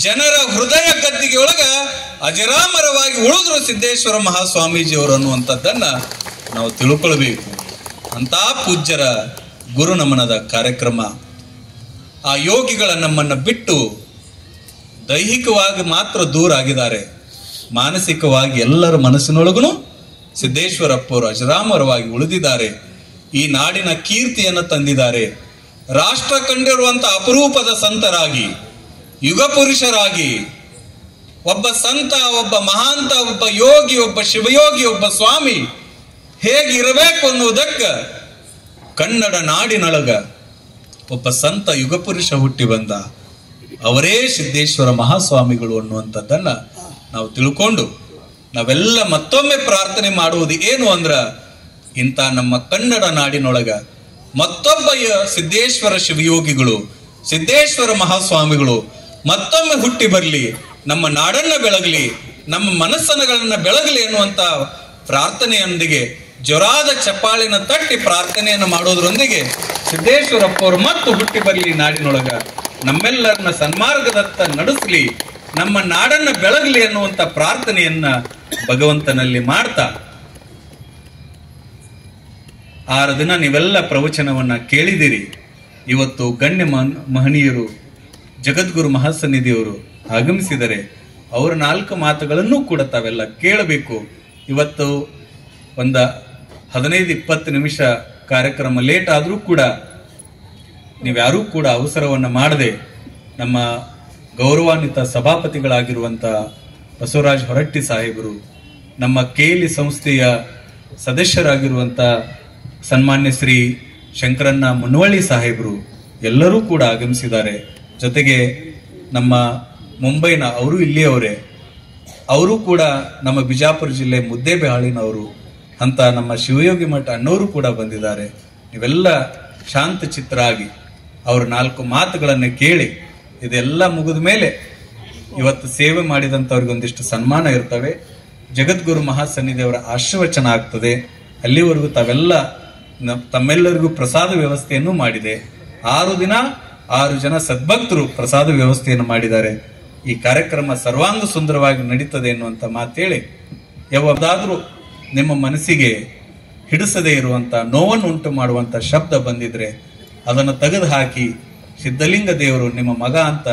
ಜನರ ಹೃದಯ ಗದ್ದಿಗೆ ಒಳಗ ಅಜರಾಮರವಾಗಿ ಉಳಿದ್ರು ಸಿದ್ದೇಶ್ವರ ಮಹಾಸ್ವಾಮೀಜಿಯವರು ಅನ್ನುವಂಥದ್ದನ್ನ ನಾವು ತಿಳ್ಕೊಳ್ಬೇಕು. ಅಂತ ಪೂಜ್ಯರ ಗುರು ನಮನದ ಕಾರ್ಯಕ್ರಮ. ಆ ಯೋಗಿಗಳ ನಮ್ಮನ್ನು ಬಿಟ್ಟು ದೈಹಿಕವಾಗಿ ಮಾತ್ರ ದೂರ ಆಗಿದ್ದಾರೆ, ಮಾನಸಿಕವಾಗಿ ಎಲ್ಲರ ಮನಸ್ಸಿನೊಳಗೂ ಸಿದ್ದೇಶ್ವರಪ್ಪವರು ಅಜರಾಮರವಾಗಿ ಉಳಿದಿದ್ದಾರೆ. ಈ ನಾಡಿನ ಕೀರ್ತಿಯನ್ನು ತಂದಿದ್ದಾರೆ. ರಾಷ್ಟ್ರ ಕಂಡಿರುವಂತ ಅಪರೂಪದ ಸಂತರಾಗಿ, ಯುಗ ಪುರುಷರಾಗಿ, ಒಬ್ಬ ಸಂತ, ಒಬ್ಬ ಮಹಾಂತ, ಒಬ್ಬ ಯೋಗಿ, ಒಬ್ಬ ಶಿವಯೋಗಿ, ಒಬ್ಬ ಸ್ವಾಮಿ ಹೇಗಿರಬೇಕು ಅನ್ನುವುದಕ್ಕ ಕನ್ನಡ ನಾಡಿನೊಳಗ ಒಬ್ಬ ಸಂತ ಯುಗ ಪುರುಷ ಹುಟ್ಟಿ ಬಂದ. ಅವರೇ ಸಿದ್ದೇಶ್ವರ ಮಹಾಸ್ವಾಮಿಗಳು ಅನ್ನುವಂಥದ್ದನ್ನ ನಾವು ತಿಳ್ಕೊಂಡು ನಾವೆಲ್ಲ ಮತ್ತೊಮ್ಮೆ ಪ್ರಾರ್ಥನೆ ಮಾಡುವುದು ಏನು ಅಂದ್ರ, ಇಂಥ ನಮ್ಮ ಕನ್ನಡ ನಾಡಿನೊಳಗ ಮತ್ತೊಬ್ಬ ಸಿದ್ದೇಶ್ವರ ಶಿವಯೋಗಿಗಳು, ಸಿದ್ದೇಶ್ವರ ಮಹಾಸ್ವಾಮಿಗಳು ಮತ್ತೊಮ್ಮೆ ಹುಟ್ಟಿ ಬರಲಿ, ನಮ್ಮ ನಾಡನ್ನ ಬೆಳಗಲಿ, ನಮ್ಮ ಮನಸ್ಸನಗಳನ್ನ ಬೆಳಗಲಿ ಅನ್ನುವಂತ ಪ್ರಾರ್ಥನೆಯೊಂದಿಗೆ ಜೋರಾದ ಚಪ್ಪಾಳಿನ ತಟ್ಟಿ ಪ್ರಾರ್ಥನೆಯನ್ನು ಮಾಡೋದ್ರೊಂದಿಗೆ ಸಿದ್ದೇಶ್ವರಪ್ಪವರು ಮತ್ತು ಹುಟ್ಟಿ ಬರಲಿ ನಾಡಿನೊಳಗ, ನಮ್ಮೆಲ್ಲರನ್ನ ಸನ್ಮಾರ್ಗದತ್ತ ನಡೆಸಲಿ, ನಮ್ಮ ನಾಡನ್ನ ಬೆಳಗಲಿ ಅನ್ನುವಂತ ಪ್ರಾರ್ಥನೆಯನ್ನ ಭಗವಂತನಲ್ಲಿ ಮಾಡ್ತಾ 6 ದಿನ ನೀವೆಲ್ಲ ಪ್ರವಚನವನ್ನ ಕೇಳಿದಿರಿ. ಇವತ್ತು ಗಣ್ಯ ಮಹನೀಯರು ಜಗದ್ಗುರು ಮಹಾಸನ್ನಿಧಿಯವರು ಆಗಮಿಸಿದರೆ ಅವರ 4 ಮಾತುಗಳನ್ನು ಕೂಡ ತಾವೆಲ್ಲ ಕೇಳಬೇಕು. ಇವತ್ತು ಒಂದು 15-20 ನಿಮಿಷ ಕಾರ್ಯಕ್ರಮ ಲೇಟ್ ಆದರೂ ಕೂಡ ನೀವ್ಯಾರೂ ಕೂಡ ಅವಸರವನ್ನ ಮಾಡದೆ ನಮ್ಮ ಗೌರವಾನ್ವಿತ ಸಭಾಪತಿಗಳಾಗಿರುವಂತ ಬಸವರಾಜ್ ಹೊರಟ್ಟಿ ಸಾಹೇಬರು, ನಮ್ಮ ಕೇಲಿ ಸಂಸ್ಥೆಯ ಸದಸ್ಯರಾಗಿರುವಂತ ಸನ್ಮಾನ್ಯ ಶ್ರೀ ಶಂಕರಣ್ಣ ಮುನ್ವಳ್ಳಿ ಸಾಹೇಬರು ಎಲ್ಲರೂ ಕೂಡ ಆಗಮಿಸಿದ್ದಾರೆ. ಜೊತೆಗೆ ನಮ್ಮ ಮುಂಬೈನ ಅವರು ಇಲ್ಲಿಯವರೇ, ಅವರು ಕೂಡ ನಮ್ಮ ಬಿಜಾಪುರ ಜಿಲ್ಲೆ ಮುದ್ದೇಬಿಹಾಳಿನವರು ಅಂತ ನಮ್ಮ ಶಿವಯೋಗಿ ಮಠ ಅನ್ನೋರು ಕೂಡ ಬಂದಿದ್ದಾರೆ. ನೀವೆಲ್ಲ ಶಾಂತ ಚಿತ್ತರಾಗಿ ಅವ್ರ 4 ಮಾತುಗಳನ್ನು ಕೇಳಿ ಇದೆಲ್ಲ ಮುಗಿದ ಮೇಲೆ ಇವತ್ತು ಸೇವೆ ಮಾಡಿದಂಥವ್ರಿಗೆ ಒಂದಿಷ್ಟು ಸನ್ಮಾನ ಇರ್ತವೆ. ಜಗದ್ಗುರು ಮಹಾಸನ್ನಿಧಿಯವರ ಆಶೀರ್ವಚನ ಆಗ್ತದೆ. ಅಲ್ಲಿವರೆಗೂ ತಾವೆಲ್ಲ ತಮ್ಮೆಲ್ಲರಿಗೂ ಪ್ರಸಾದ ವ್ಯವಸ್ಥೆಯನ್ನು ಮಾಡಿದೆ. 6 ದಿನ 6 ಜನ ಸದ್ಭಕ್ತರು ಪ್ರಸಾದ ವ್ಯವಸ್ಥೆಯನ್ನು ಮಾಡಿದ್ದಾರೆ. ಈ ಕಾರ್ಯಕ್ರಮ ಸರ್ವಾಂಗ ಸುಂದರವಾಗಿ ನಡೀತದೆ ಎನ್ನುವಂತ ಮಾತೇಳಿ, ಯಾವಾಗಾದ್ರೂ ನಿಮ್ಮ ಮನಸ್ಸಿಗೆ ಹಿಡಿಸದೇ ಇರುವಂತ ನೋವನ್ನು ಉಂಟು ಮಾಡುವಂತ ಶಬ್ದ ಬಂದಿದ್ರೆ ಅದನ್ನು ತೆಗೆದು ಹಾಕಿ ಸಿದ್ಧಲಿಂಗ ದೇವರು ನಿಮ್ಮ ಮಗ ಅಂತ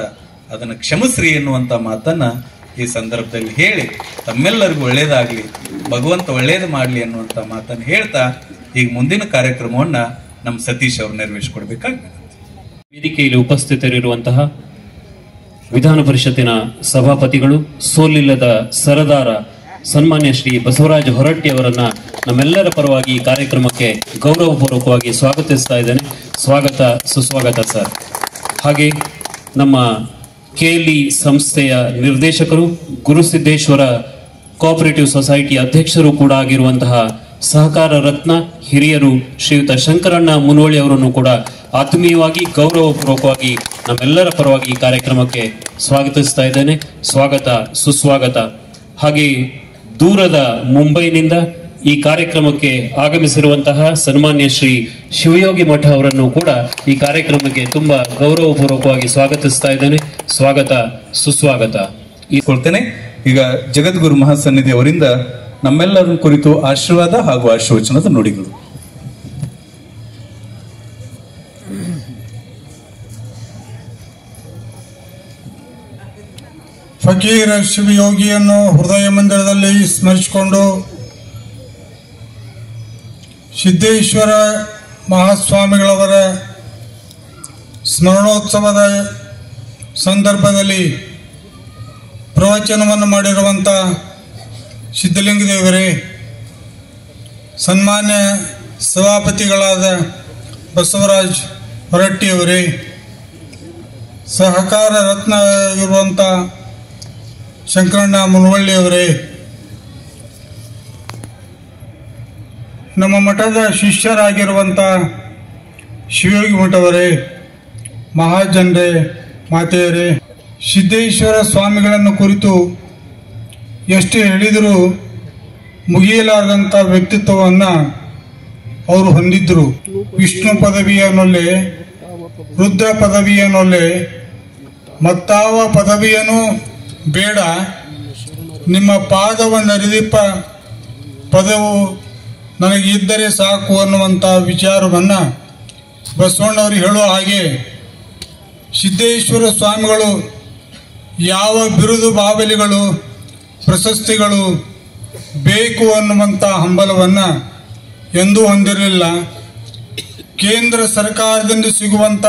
ಅದನ್ನು ಕ್ಷಮಿಸ್ರಿ ಎನ್ನುವಂತ ಮಾತನ್ನ ಈ ಸಂದರ್ಭದಲ್ಲಿ ಹೇಳಿ ತಮ್ಮೆಲ್ಲರಿಗೂ ಒಳ್ಳೇದಾಗ್ಲಿ, ಭಗವಂತ ಒಳ್ಳೇದು ಮಾಡ್ಲಿ ಅನ್ನುವಂತ ಮಾತನ್ನು ಹೇಳ್ತಾ ಈಗ ಮುಂದಿನ ಕಾರ್ಯಕ್ರಮವನ್ನ ನಮ್ಮ ಸತೀಶ್ ಅವರು ನೆರವೇರಿಸಿಕೊಡ್ಬೇಕಾಗ್ತದೆ. ವೇದಿಕೆಯಲ್ಲಿ ಉಪಸ್ಥಿತರಿರುವಂತಹ ವಿಧಾನ ಪರಿಷತ್ತಿನ ಸಭಾಪತಿಗಳು, ಸೋಲಿಲ್ಲದ ಸರದಾರ ಸನ್ಮಾನ್ಯ ಶ್ರೀ ಬಸವರಾಜ ಹೊರಟ್ಟಿ ಅವರನ್ನ ನಮ್ಮೆಲ್ಲರ ಪರವಾಗಿ ಈ ಕಾರ್ಯಕ್ರಮಕ್ಕೆ ಗೌರವಪೂರ್ವಕವಾಗಿ ಸ್ವಾಗತಿಸ್ತಾ ಇದ್ದೇನೆ. ಸ್ವಾಗತ, ಸುಸ್ವಾಗತ ಸರ್. ಹಾಗೆ ನಮ್ಮ ಕೇಲಿ ಸಂಸ್ಥೆಯ ನಿರ್ದೇಶಕರು, ಗುರುಸಿದ್ದೇಶ್ವರ ಕೋಆಪರೇಟಿವ್ ಸೊಸೈಟಿ ಅಧ್ಯಕ್ಷರು ಕೂಡ ಆಗಿರುವಂತಹ ಸಹಕಾರ ರತ್ನ ಹಿರಿಯರು ಶ್ರೀಯುತ ಶಂಕರಣ್ಣ ಮುನ್ವಳ್ಳಿ ಅವರನ್ನು ಕೂಡ ಆತ್ಮೀಯವಾಗಿ ಗೌರವಪೂರ್ವಕವಾಗಿ ನಮ್ಮೆಲ್ಲರ ಪರವಾಗಿ ಈ ಕಾರ್ಯಕ್ರಮಕ್ಕೆ ಸ್ವಾಗತಿಸ್ತಾ ಇದ್ದೇನೆ. ಸ್ವಾಗತ, ಸುಸ್ವಾಗತ. ಹಾಗೆ ದೂರದ ಮುಂಬೈನಿಂದ ಈ ಕಾರ್ಯಕ್ರಮಕ್ಕೆ ಆಗಮಿಸಿರುವಂತಹ ಸನ್ಮಾನ್ಯ ಶ್ರೀ ಶಿವಯೋಗಿ ಮಠ ಅವರನ್ನು ಕೂಡ ಈ ಕಾರ್ಯಕ್ರಮಕ್ಕೆ ತುಂಬಾ ಗೌರವಪೂರ್ವಕವಾಗಿ ಸ್ವಾಗತಿಸ್ತಾ ಇದ್ದೇನೆ. ಸ್ವಾಗತ, ಸುಸ್ವಾಗತ. ಕೊಡ್ತೇನೆ. ಈಗ ಜಗದ್ಗುರು ಮಹಾಸನ್ನಿಧಿ ಅವರಿಂದ ನಮ್ಮೆಲ್ಲರ ಕುರಿತು ಆಶೀರ್ವಾದ ಹಾಗೂ ಆಶೀರ್ವಚನದ ನುಡಿಗಳು. ಫಕೀರ ಶಿವಯೋಗಿಯನ್ನು ಹೃದಯ ಮಂದಿರದಲ್ಲಿ ಸ್ಮರಿಸಿಕೊಂಡು ಸಿದ್ದೇಶ್ವರ ಮಹಾಸ್ವಾಮಿಗಳವರ ಸ್ಮರಣೋತ್ಸವದ ಸಂದರ್ಭದಲ್ಲಿ ಪ್ರವಚನವನ್ನು ಮಾಡಿರುವಂಥ ಸಿದ್ಧಲಿಂಗ ದೇವರೇ, ಸನ್ಮಾನ್ಯ ಸಭಾಪತಿಗಳಾದ ಬಸವರಾಜ್ ಹೊರಟ್ಟಿಯವರೇ, ಸಹಕಾರ ರತ್ನ ಇರುವಂಥ ಶಂಕರಣ್ಣ ಮುನ್ವಳ್ಳಿಯವರೇ, ನಮ್ಮ ಮಠದ ಶಿಷ್ಯರಾಗಿರುವಂಥ ಶಿವಯೋಗಿ ಮಠವರೇ, ಮಹಾಜನರೇ, ಮಾತೆಯರೇ, ಸಿದ್ದೇಶ್ವರ ಸ್ವಾಮಿಗಳನ್ನು ಕುರಿತು ಎಷ್ಟು ಹೇಳಿದರೂ ಮುಗಿಯಲಾರದಂಥ ವ್ಯಕ್ತಿತ್ವವನ್ನು ಅವರು ಹೊಂದಿದ್ರು. ವಿಷ್ಣು ಪದವಿಯನ್ನೊಲ್ಲೆ, ರುದ್ರ ಪದವಿಯನ್ನೊಲ್ಲೆ, ಮತ್ತಾವ ಪದವಿಯೂ ಬೇಡ, ನಿಮ್ಮ ಪಾದವನ್ನರಿದಿಪ್ಪ ಪದವು ನನಗಿದ್ದರೆ ಸಾಕು ಅನ್ನುವಂಥ ವಿಚಾರವನ್ನು ಬಸವಣ್ಣವರು ಹೇಳುವ ಹಾಗೆ ಸಿದ್ದೇಶ್ವರ ಸ್ವಾಮಿಗಳು ಯಾವ ಬಿರುದು ಬಾವಲಿಗಳು ಪ್ರಶಸ್ತಿಗಳು ಬೇಕು ಅನ್ನುವಂಥ ಹಂಬಲವನ್ನು ಎಂದೂ ಹೊಂದಿರಲಿಲ್ಲ. ಕೇಂದ್ರ ಸರ್ಕಾರದಿಂದ ಸಿಗುವಂಥ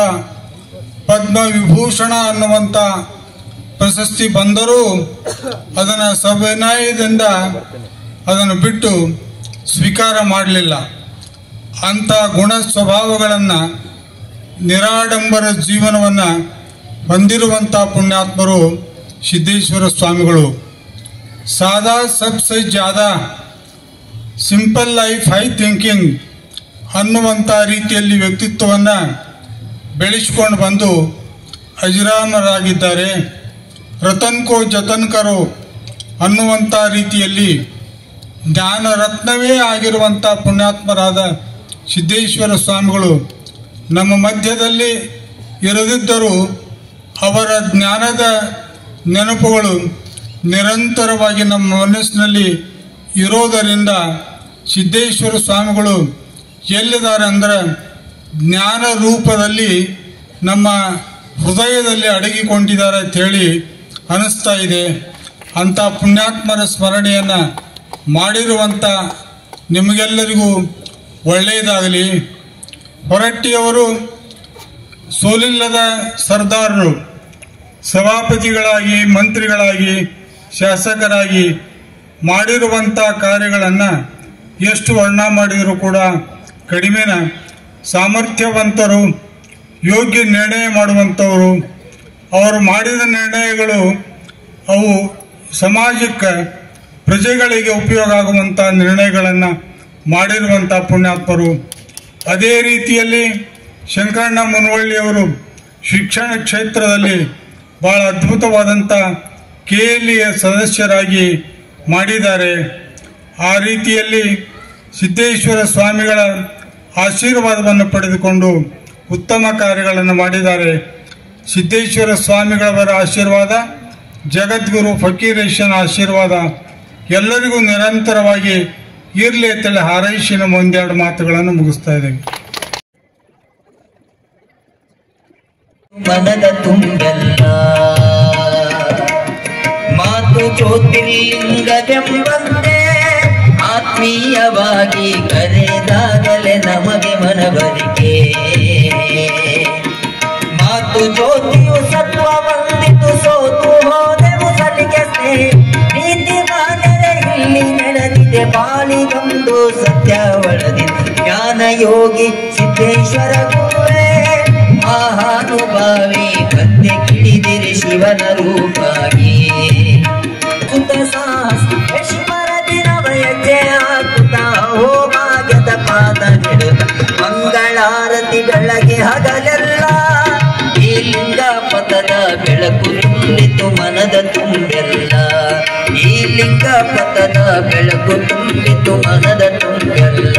ಪದ್ಮವಿಭೂಷಣ ಅನ್ನುವಂಥ ಪ್ರಶಸ್ತಿ ಬಂದರೂ ಅದನ್ನು ಸವಿನಯದಿಂದ ಅದನ್ನು ಬಿಟ್ಟು ಸ್ವೀಕಾರ ಮಾಡಲಿಲ್ಲ. ಅಂಥ ಗುಣ ಸ್ವಭಾವಗಳನ್ನು ನಿರಾಡಂಬರ ಜೀವನವನ್ನು ಹೊಂದಿರುವಂಥ ಪುಣ್ಯಾತ್ಮರು ಸಿದ್ದೇಶ್ವರ ಸ್ವಾಮಿಗಳು. ಸಾದಾ Sabse ಜಾದಾ simple life high thinking ಅನ್ನುವಂಥ ರೀತಿಯಲ್ಲಿ ವ್ಯಕ್ತಿತ್ವವನ್ನು ಬೆಳೆಸಿಕೊಂಡು ಬಂದು ಅಜರಾಮರಾಗಿದ್ದಾರೆ. ರತನ್ ಕೋ ಜತನ್ ಕರೋ ಅನ್ನುವಂಥ ರೀತಿಯಲ್ಲಿ ಜ್ಞಾನ ರತ್ನವೇ ಆಗಿರುವಂಥ ಪುಣ್ಯಾತ್ಮರಾದ ಸಿದ್ದೇಶ್ವರ ಸ್ವಾಮಿಗಳು ನಮ್ಮ ಮಧ್ಯದಲ್ಲಿ ಇರದಿದ್ದರೂ ಅವರ ಜ್ಞಾನದ ನೆನಪುಗಳು ನಿರಂತರವಾಗಿ ನಮ್ಮ ಮನಸ್ಸಿನಲ್ಲಿ ಇರೋದರಿಂದ ಸಿದ್ದೇಶ್ವರ ಸ್ವಾಮಿಗಳು ಎಲ್ಲಿದ್ದಾರೆ ಅಂದರೆ ಜ್ಞಾನ ರೂಪದಲ್ಲಿ ನಮ್ಮ ಹೃದಯದಲ್ಲಿ ಅಡಗಿಕೊಂಡಿದ್ದಾರೆ ಅಂಥೇಳಿ ಅನ್ನಿಸ್ತಾ ಇದೆ. ಅಂಥ ಪುಣ್ಯಾತ್ಮರ ಸ್ಮರಣೆಯನ್ನು ಮಾಡಿರುವಂಥ ನಿಮಗೆಲ್ಲರಿಗೂ ಒಳ್ಳೆಯದಾಗಲಿ. ಹೊರಟ್ಟಿಯವರು ಸೋಲಿಲ್ಲದ ಸರ್ದಾರರು, ಸಭಾಪತಿಗಳಾಗಿ, ಮಂತ್ರಿಗಳಾಗಿ, ಶಾಸಕರಾಗಿ ಮಾಡಿರುವಂಥ ಕಾರ್ಯಗಳನ್ನು ಎಷ್ಟು ವರ್ಣನ ಮಾಡಿದರೂ ಕೂಡ ಕಡಿಮೆನ. ಸಾಮರ್ಥ್ಯವಂತರು, ಯೋಗ್ಯ ನಿರ್ಣಯ ಮಾಡುವಂಥವರು. ಅವರು ಮಾಡಿದ ನಿರ್ಣಯಗಳು ಅವು ಸಮಾಜಕ್ಕೆ, ಪ್ರಜೆಗಳಿಗೆ ಉಪಯೋಗ ಆಗುವಂಥ ನಿರ್ಣಯಗಳನ್ನು ಮಾಡಿರುವಂಥ ಪುಣ್ಯಾತ್ಮರು. ಅದೇ ರೀತಿಯಲ್ಲಿ ಶಂಕರಣ್ಣ ಮುನವಳ್ಳಿಯವರು ಶಿಕ್ಷಣ ಕ್ಷೇತ್ರದಲ್ಲಿ ಭಾಳ ಅದ್ಭುತವಾದಂಥ KLEಯ ಸದಸ್ಯರಾಗಿ ಮಾಡಿದ್ದಾರೆ. ಆ ರೀತಿಯಲ್ಲಿ ಸಿದ್ದೇಶ್ವರ ಸ್ವಾಮಿಗಳ ಆಶೀರ್ವಾದವನ್ನು ಪಡೆದುಕೊಂಡು ಉತ್ತಮ ಕಾರ್ಯಗಳನ್ನು ಮಾಡಿದ್ದಾರೆ. ಸಿದ್ದೇಶ್ವರ ಸ್ವಾಮಿಗಳವರ ಆಶೀರ್ವಾದ, ಜಗದ್ಗುರು ಫಕೀರೇಶನ ಆಶೀರ್ವಾದ ಎಲ್ಲರಿಗೂ ನಿರಂತರವಾಗಿ ಇರಲಿ ಅಂತೇಳಿ ಹಾರೈಸಿನ ಒಂದೆರಡು ಮಾತುಗಳನ್ನು ಮುಗಿಸ್ತಾ ಇದ್ದೇವೆ. ಮನದ ತುಂಬೆಲ್ಲ ಮಾತು ಜ್ಯೋತಿರ್ಲಿಂಗವೆಂಬಂತೆ ಆತ್ಮೀಯವಾಗಿ ಕರೆದಾಗಲೇ ನಮಗೆ ಮನವರಿಕೆ. ಮಾತು ಜ್ಯೋತಿಯು ಸತ್ವ ಬಂದಿತು, ಸೋತು ಹೋದೆವು ಸಲಿಗೆ. ನೀತಿ ಮಾನರೆ ಇಲ್ಲಿ ನಡೆದಿದೆ, ಬಾಳಿಗೊಂದು ಸತ್ಯ ಒಳದಿದೆ. ಜ್ಞಾನ ಯೋಗಿ ಸಿದ್ದೇಶ್ವರ ಗುರುವೇ ಮಹಾನುಭಾವಿ, ಬಂದೆ ಕಿಡಿದಿರಿ ಶಿವನ ರೂಪಾಗಿ. ಸುತ ಸಾಹೇಶ್ವರ ದಿನವ ಹೆಜ್ಜೆ ಹಾಕುತ್ತಾ ಹೋ ಭಾಗ್ಯದ ಪಾದ ಬಿಡುತ್ತ ಮಂಗಳಾರತಿ ಬೆಳಗ್ಗೆ ಹಗಲೆಲ್ಲ ಈ ಲಿಂಗ ಪಥದ ಬೆಳಕು ತುಂಬಿತು ಮನದ ತುಂಬೆಲ್ಲ. ಈ ಲಿಂಗ ಪಥದ ಬೆಳಕು ತುಂಬಿತು ಮನದ ತುಂಬೆಲ್ಲ.